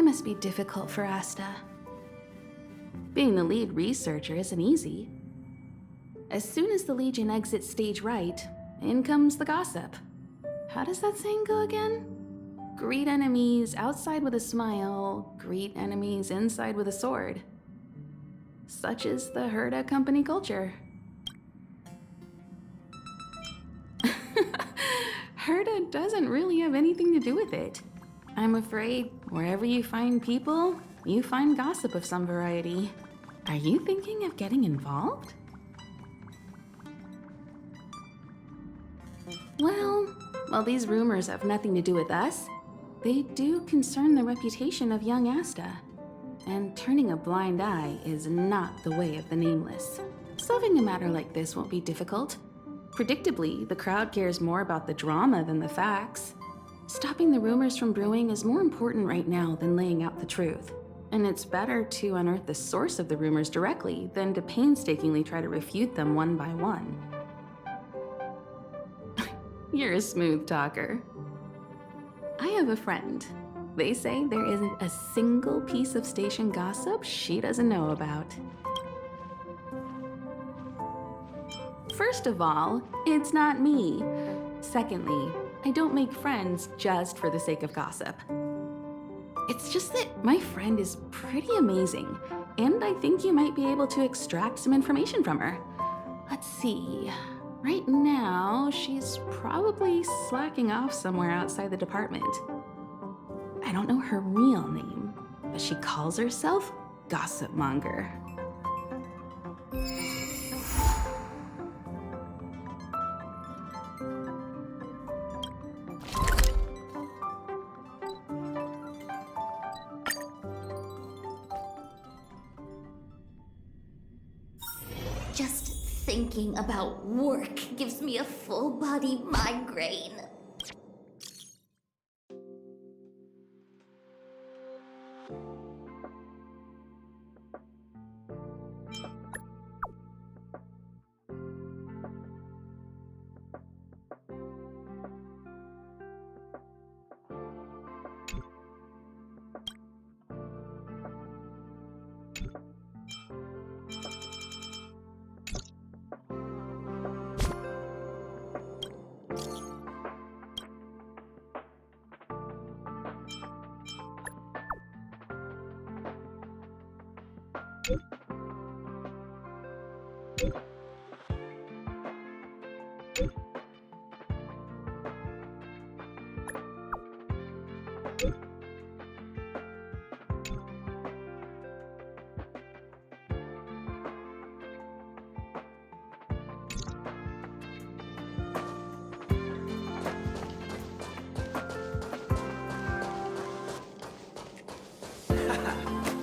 must be difficult for Asta. Being the lead researcher isn't easy. As soon as the Legion exits stage right, in comes the gossip. How does that saying go again? Greet enemies outside with a smile, greet enemies inside with a sword. Such is the Herda company culture. Herda doesn't really have anything to do with it. I'm afraid wherever you find people, you find gossip of some variety. Are you thinking of getting involved? Well, while these rumors have nothing to do with us, they do concern the reputation of young Asta. And turning a blind eye is not the way of the nameless. Solving a matter like this won't be difficult. Predictably, the crowd cares more about the drama than the facts. Stopping the rumors from brewing is more important right now than laying out the truth. And it's better to unearth the source of the rumors directly than to painstakingly try to refute them one by one. You're a smooth talker. I have a friend. They say there isn't a single piece of station gossip she doesn't know about. First of all, it's not me. Secondly, I don't make friends just for the sake of gossip. It's just that my friend is pretty amazing, and I think you might be able to extract some information from her. Let's see. Right now, she's probably slacking off somewhere outside the department. I don't know her real name, but she calls herself Gossip Monger. Just thinking about work gives me a full body migraine.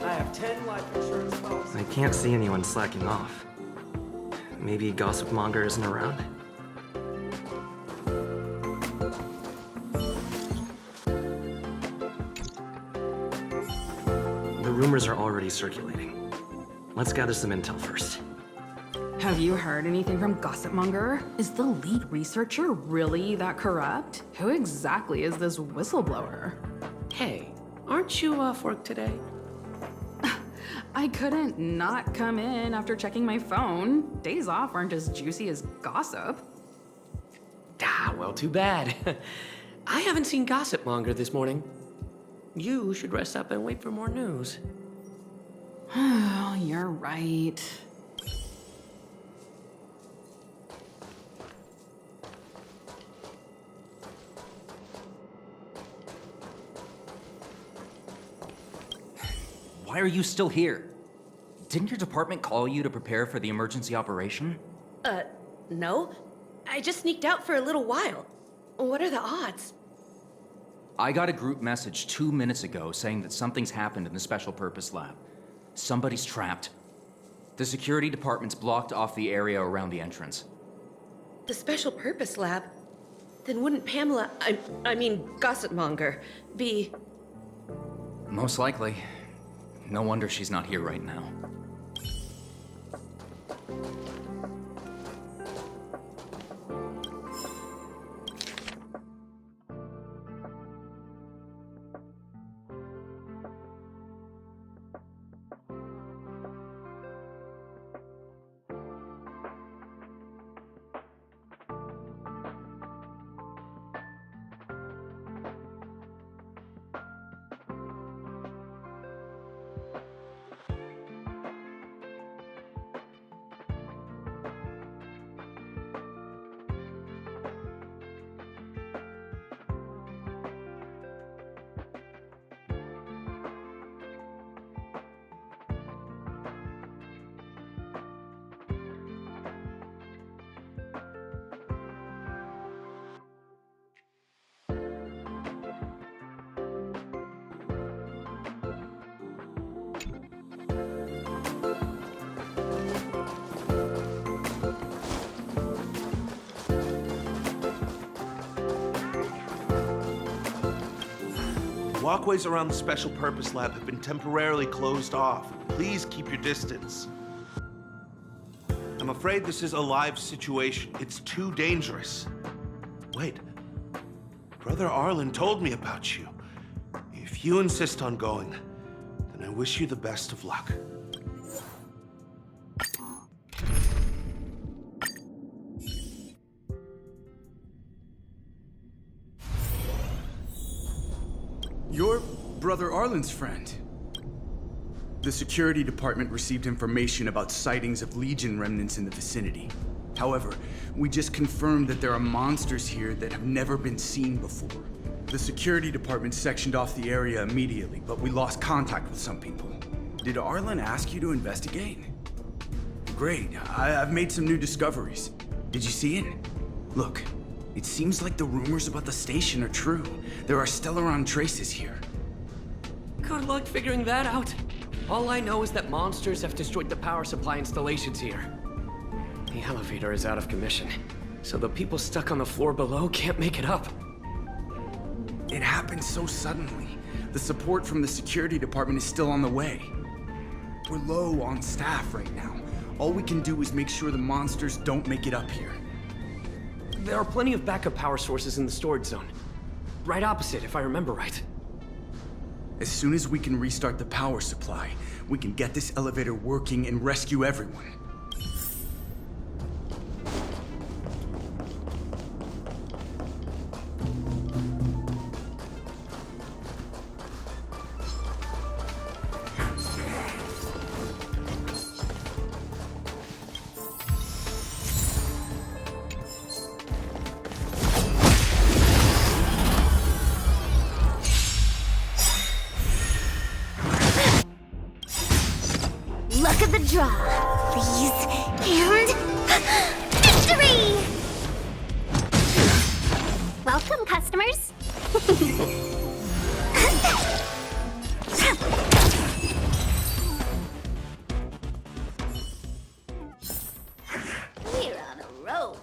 I have 10 life insurance policies. I can't see anyone slacking off. Maybe Gossip Monger isn't around? The rumors are already circulating. Let's gather some intel first. Have you heard anything from Gossip Monger? Is the lead researcher really that corrupt? Who exactly is this whistleblower? Hey, aren't you off work today? I couldn't not come in after checking my phone. Days off aren't as juicy as gossip. Ah, well, too bad. I haven't seen Gossip Monger this morning. You should rest up and wait for more news. Oh, you're right. Why are you still here? Didn't your department call you to prepare for the emergency operation? No. I just sneaked out for a little while. What are the odds? I got a group message 2 minutes ago saying that something's happened in the Special Purpose Lab. Somebody's trapped. The security department's blocked off the area around the entrance. The Special Purpose Lab? Then wouldn't Pamela, I mean Gossip Monger, be... Most likely. No wonder she's not here right now. Walkways around the Special Purpose Lab have been temporarily closed off. Please keep your distance. I'm afraid this is a live situation. It's too dangerous. Wait. Brother Arlen told me about you. If you insist on going, then I wish you the best of luck. You're Brother Arlen's friend. The security department received information about sightings of Legion remnants in the vicinity. However, we just confirmed that there are monsters here that have never been seen before. The security department sectioned off the area immediately, but we lost contact with some people. Did Arlen ask you to investigate? Great. I've made some new discoveries. Did you see it? Look, it seems like the rumors about the station are true. There are Stellaron traces here. Good luck figuring that out. All I know is that monsters have destroyed the power supply installations here. The elevator is out of commission, so the people stuck on the floor below can't make it up. It happened so suddenly. The support from the security department is still on the way. We're low on staff right now. All we can do is make sure the monsters don't make it up here. There are plenty of backup power sources in the storage zone. Right opposite, if I remember right. As soon as we can restart the power supply, we can get this elevator working and rescue everyone. Luck of the draw, please. And victory! Welcome, customers. We're on a roll.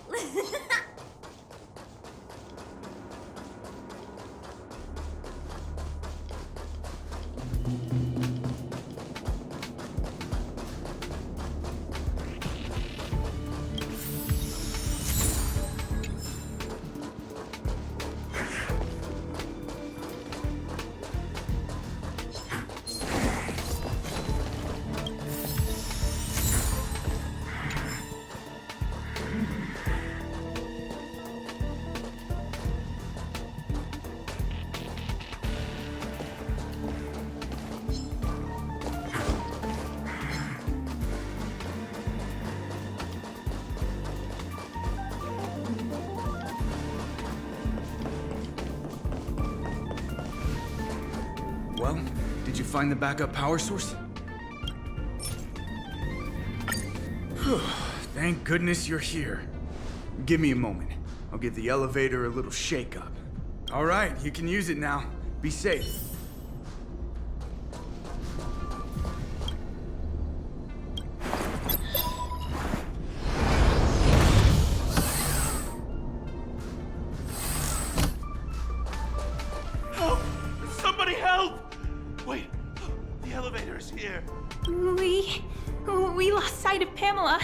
Well, did you find the backup power source? Thank goodness you're here. Give me a moment. I'll give the elevator a little shake-up. All right, you can use it now. Be safe. Somebody help! Wait, the elevator is here. We lost sight of Pamela.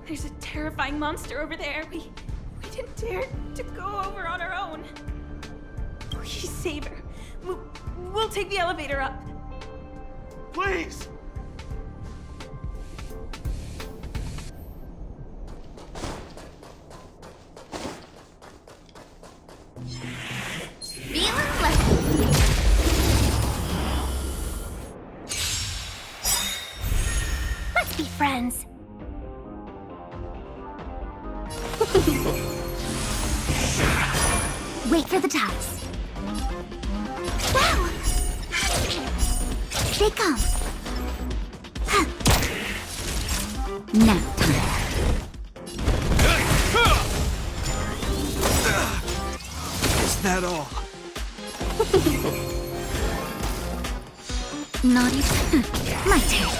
There's a terrifying monster over there. We didn't dare to go over on our own. Please save her. We'll take the elevator up. Please! Feeling lucky. Let's be friends. Wait for the ties. Wow! They come. Huh. Now time. Is that all? Not even. My turn.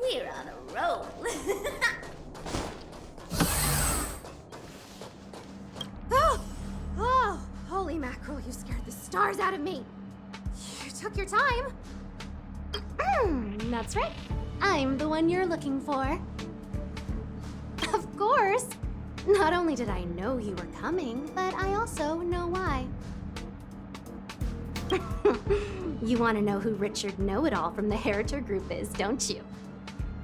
We're on a roll. Oh, holy mackerel, you scared the stars out of me. You took your time. That's right. I'm the one you're looking for. Of course. Not only did I know you were coming, but I also know why. You want to know who Richard Know-It-All from the Heritor Group is, don't you?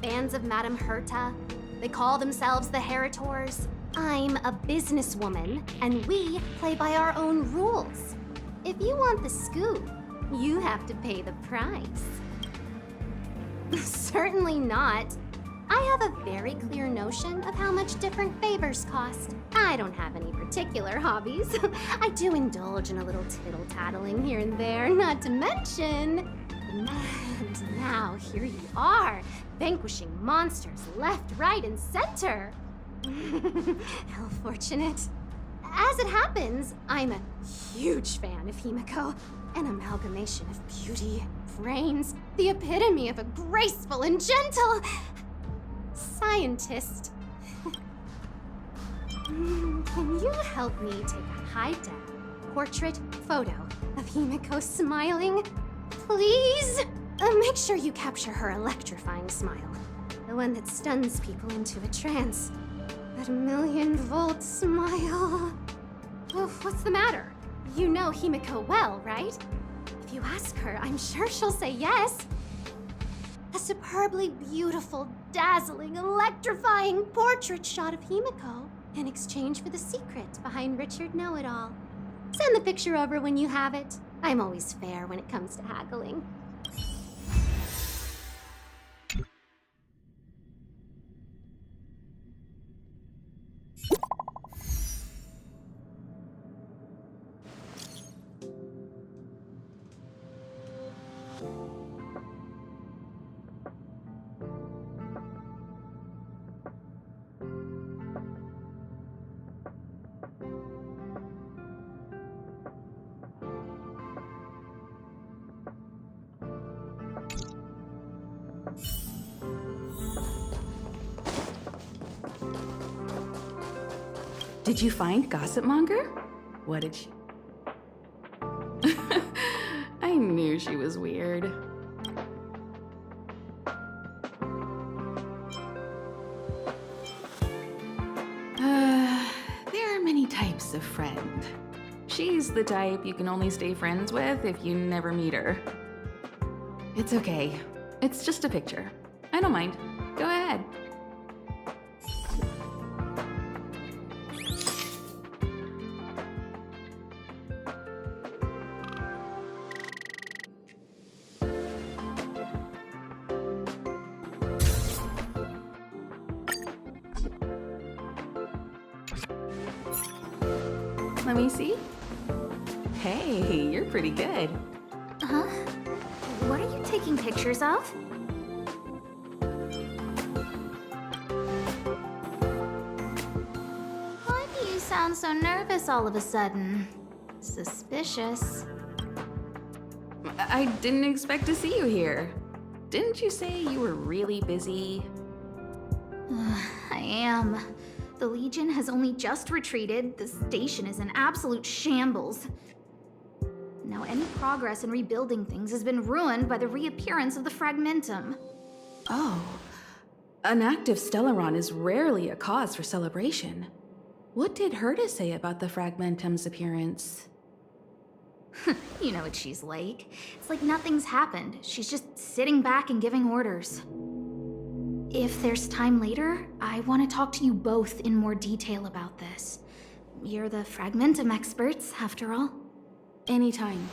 Fans of Madame Herta. They call themselves the Heritors. I'm a businesswoman, and we play by our own rules. If you want the scoop, you have to pay the price. Certainly not. I have a very clear notion of how much different favors cost. I don't have any particular hobbies. I do indulge in a little tittle-tattling here and there, not to mention... And now here you are, vanquishing monsters left, right, and center. How fortunate. As it happens, I'm a huge fan of Himiko. An amalgamation of beauty, brains, the epitome of a graceful and gentle... scientist. Can you help me take a high-def portrait photo of Himiko smiling? Please? Make sure you capture her electrifying smile. The one that stuns people into a trance. That million-volt smile. Oh, what's the matter? You know Himiko well, right? If you ask her, I'm sure she'll say yes. A superbly beautiful, dazzling, electrifying portrait shot of Himiko in exchange for the secret behind Richard Know-It-All. Send the picture over when you have it. I'm always fair when it comes to haggling. Did you find Gossip Monger? What did she... I knew she was weird. There are many types of friend. She's the type you can only stay friends with if you never meet her. It's okay. It's just a picture. I don't mind. Go ahead. Let me see. Hey, you're pretty good. Huh? What are you taking pictures of? Why do you sound so nervous all of a sudden? Suspicious. I didn't expect to see you here. Didn't you say you were really busy? I am. The Legion has only just retreated. The station is in absolute shambles. Now any progress in rebuilding things has been ruined by the reappearance of the Fragmentum. Oh. An active Stellaron is rarely a cause for celebration. What did Herta say about the Fragmentum's appearance? You know what she's like. It's like nothing's happened. She's just sitting back and giving orders. If there's time later, I want to talk to you both in more detail about this. You're the Fragmentum experts, after all. Anytime.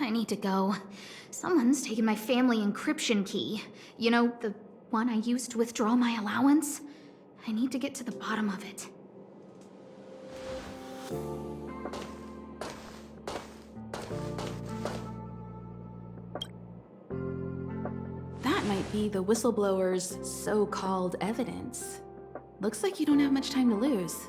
I need to go. Someone's taken my family encryption key. You know, the one I used to withdraw my allowance? I need to get to the bottom of it. That might be the whistleblower's so-called evidence. Looks like you don't have much time to lose.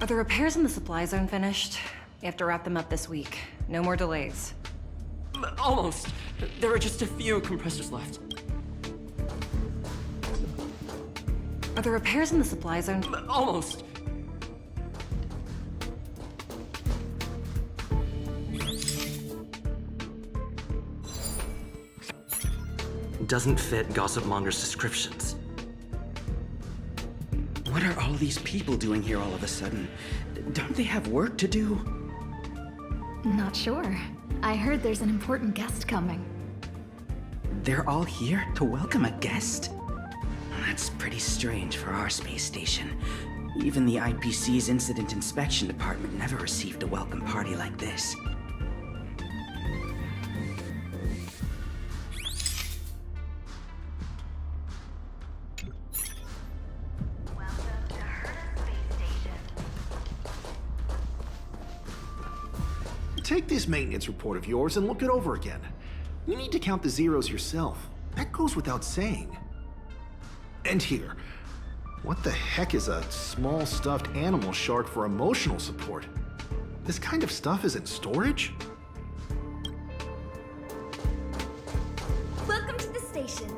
Are the repairs in the supply zone finished? We have to wrap them up this week. No more delays. Almost. There are just a few compressors left. Are the repairs in the supply zone? Almost. Doesn't fit Gossip Monger's descriptions. What are all these people doing here all of a sudden? Don't they have work to do? Not sure. I heard there's an important guest coming. They're all here to welcome a guest? That's pretty strange for our space station. Even the IPC's Incident Inspection Department never received a welcome party like this. Take this maintenance report of yours and look it over again. You need to count the zeros yourself. That goes without saying. And here, what the heck is a small stuffed animal shark for emotional support? This kind of stuff is in storage? Welcome to the station.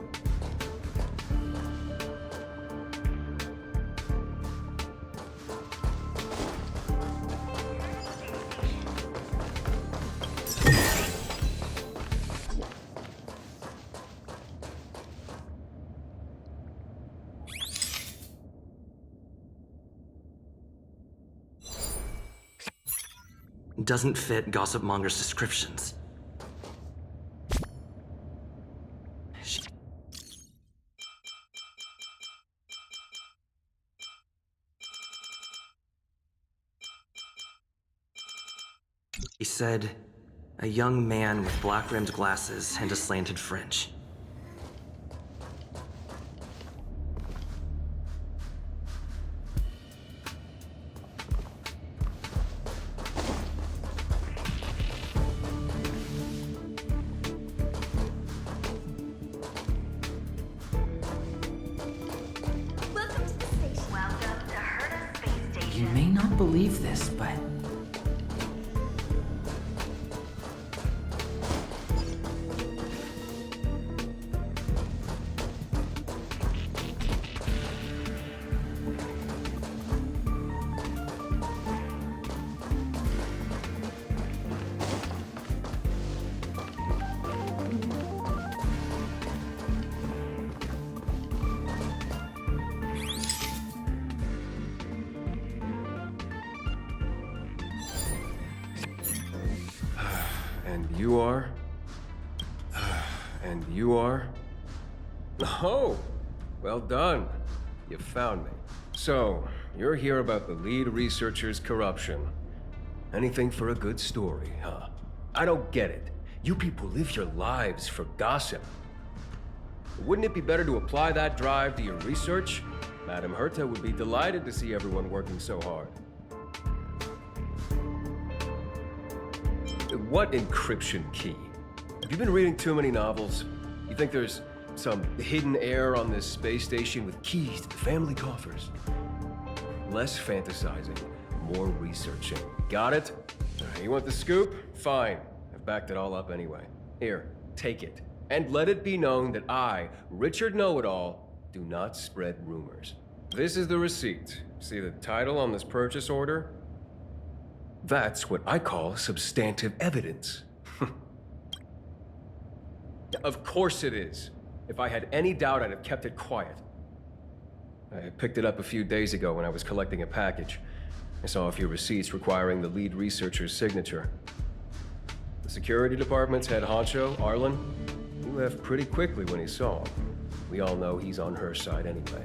Doesn't fit Gossip Monger's descriptions. He said, a young man with black-rimmed glasses and a slanted fringe. You may not believe this, but... And you are? And you are? Oh, well done. You found me. So, you're here about the lead researcher's corruption. Anything for a good story, huh? I don't get it. You people live your lives for gossip. Wouldn't it be better to apply that drive to your research? Madame Herta would be delighted to see everyone working so hard. What encryption key? Have you been reading too many novels? You think there's some hidden heir on this space station with keys to the family coffers? Less fantasizing, more researching. Got it? You want the scoop? Fine. I've backed it all up anyway. Here, take it. And let it be known that I, Richard Know-It-All, do not spread rumors. This is the receipt. See the title on this purchase order? That's what I call substantive evidence. Of course it is. If I had any doubt, I'd have kept it quiet. I picked it up a few days ago when I was collecting a package. I saw a few receipts requiring the lead researcher's signature. The security department's head honcho, Arlen, he left pretty quickly when he saw him. We all know he's on her side anyway.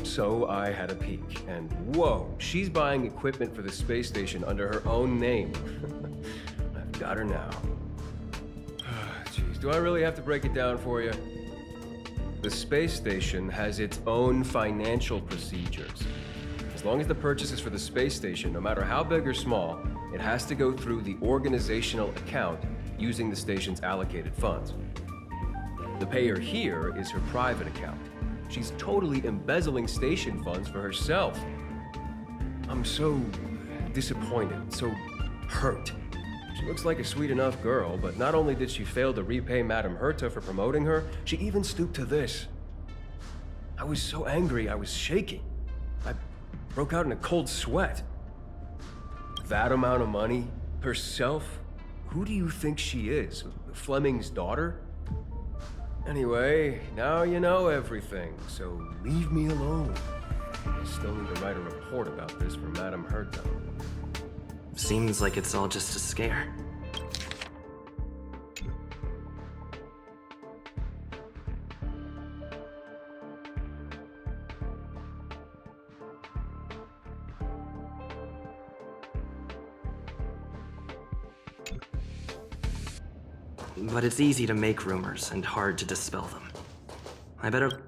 So I had a peek, and whoa, she's buying equipment for the space station under her own name. I've got her now. Jeez, do I really have to break it down for you? The space station has its own financial procedures. As long as the purchase is for the space station, no matter how big or small, it has to go through the organizational account using the station's allocated funds. The payer here is her private account. She's totally embezzling station funds for herself. I'm so disappointed, so hurt. She looks like a sweet enough girl, but not only did she fail to repay Madame Herta for promoting her, she even stooped to this. I was so angry, I was shaking. I broke out in a cold sweat. That amount of money? Herself? Who do you think she is? Fleming's daughter? Anyway, now you know everything, so leave me alone. I still need to write a report about this for Madame Herta. Seems like it's all just a scare. But it's easy to make rumors and hard to dispel them. I better...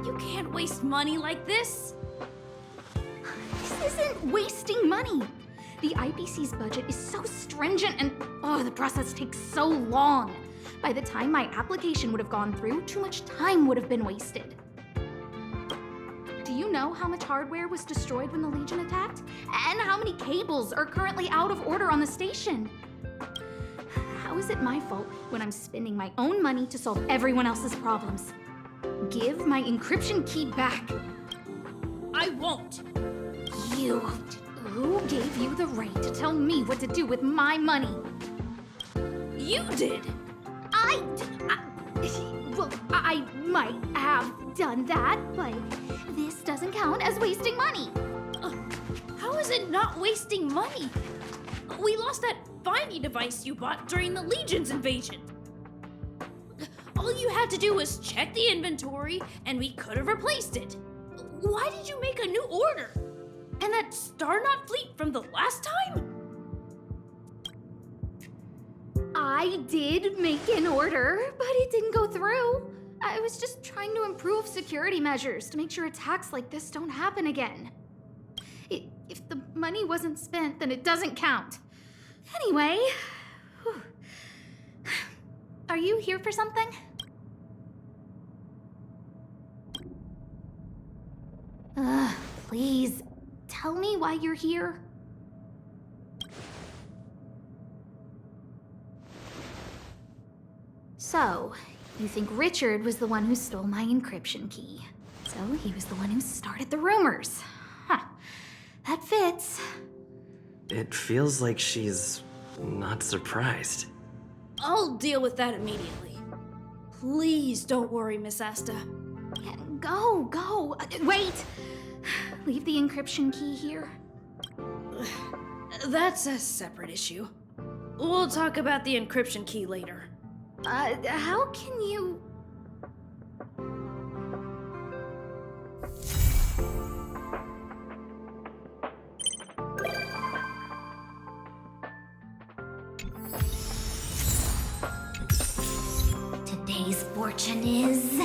You can't waste money like this. This isn't wasting money. The IPC's budget is so stringent and, the process takes so long. By the time my application would have gone through, too much time would have been wasted. Do you know how much hardware was destroyed when the Legion attacked? And how many cables are currently out of order on the station? How is it my fault when I'm spending my own money to solve everyone else's problems? Give my encryption key back. I won't. You. Who gave you the right to tell me what to do with my money? You did. Well, I might have done that, but this doesn't count as wasting money. How is it not wasting money? We lost that finding device you bought during the Legion's invasion. All you had to do was check the inventory, and we could have replaced it. Why did you make a new order? And that Starnaut fleet from the last time? I did make an order, but it didn't go through. I was just trying to improve security measures to make sure attacks like this don't happen again. If the money wasn't spent, then it doesn't count. Anyway, are you here for something? Please, tell me why you're here. So, you think Richard was the one who stole my encryption key. So he was the one who started the rumors. Huh. That fits. It feels like she's not surprised. I'll deal with that immediately. Please don't worry, Miss Asta. Go. Wait! Leave the encryption key here. That's a separate issue. We'll talk about the encryption key later. How can you... Today's fortune is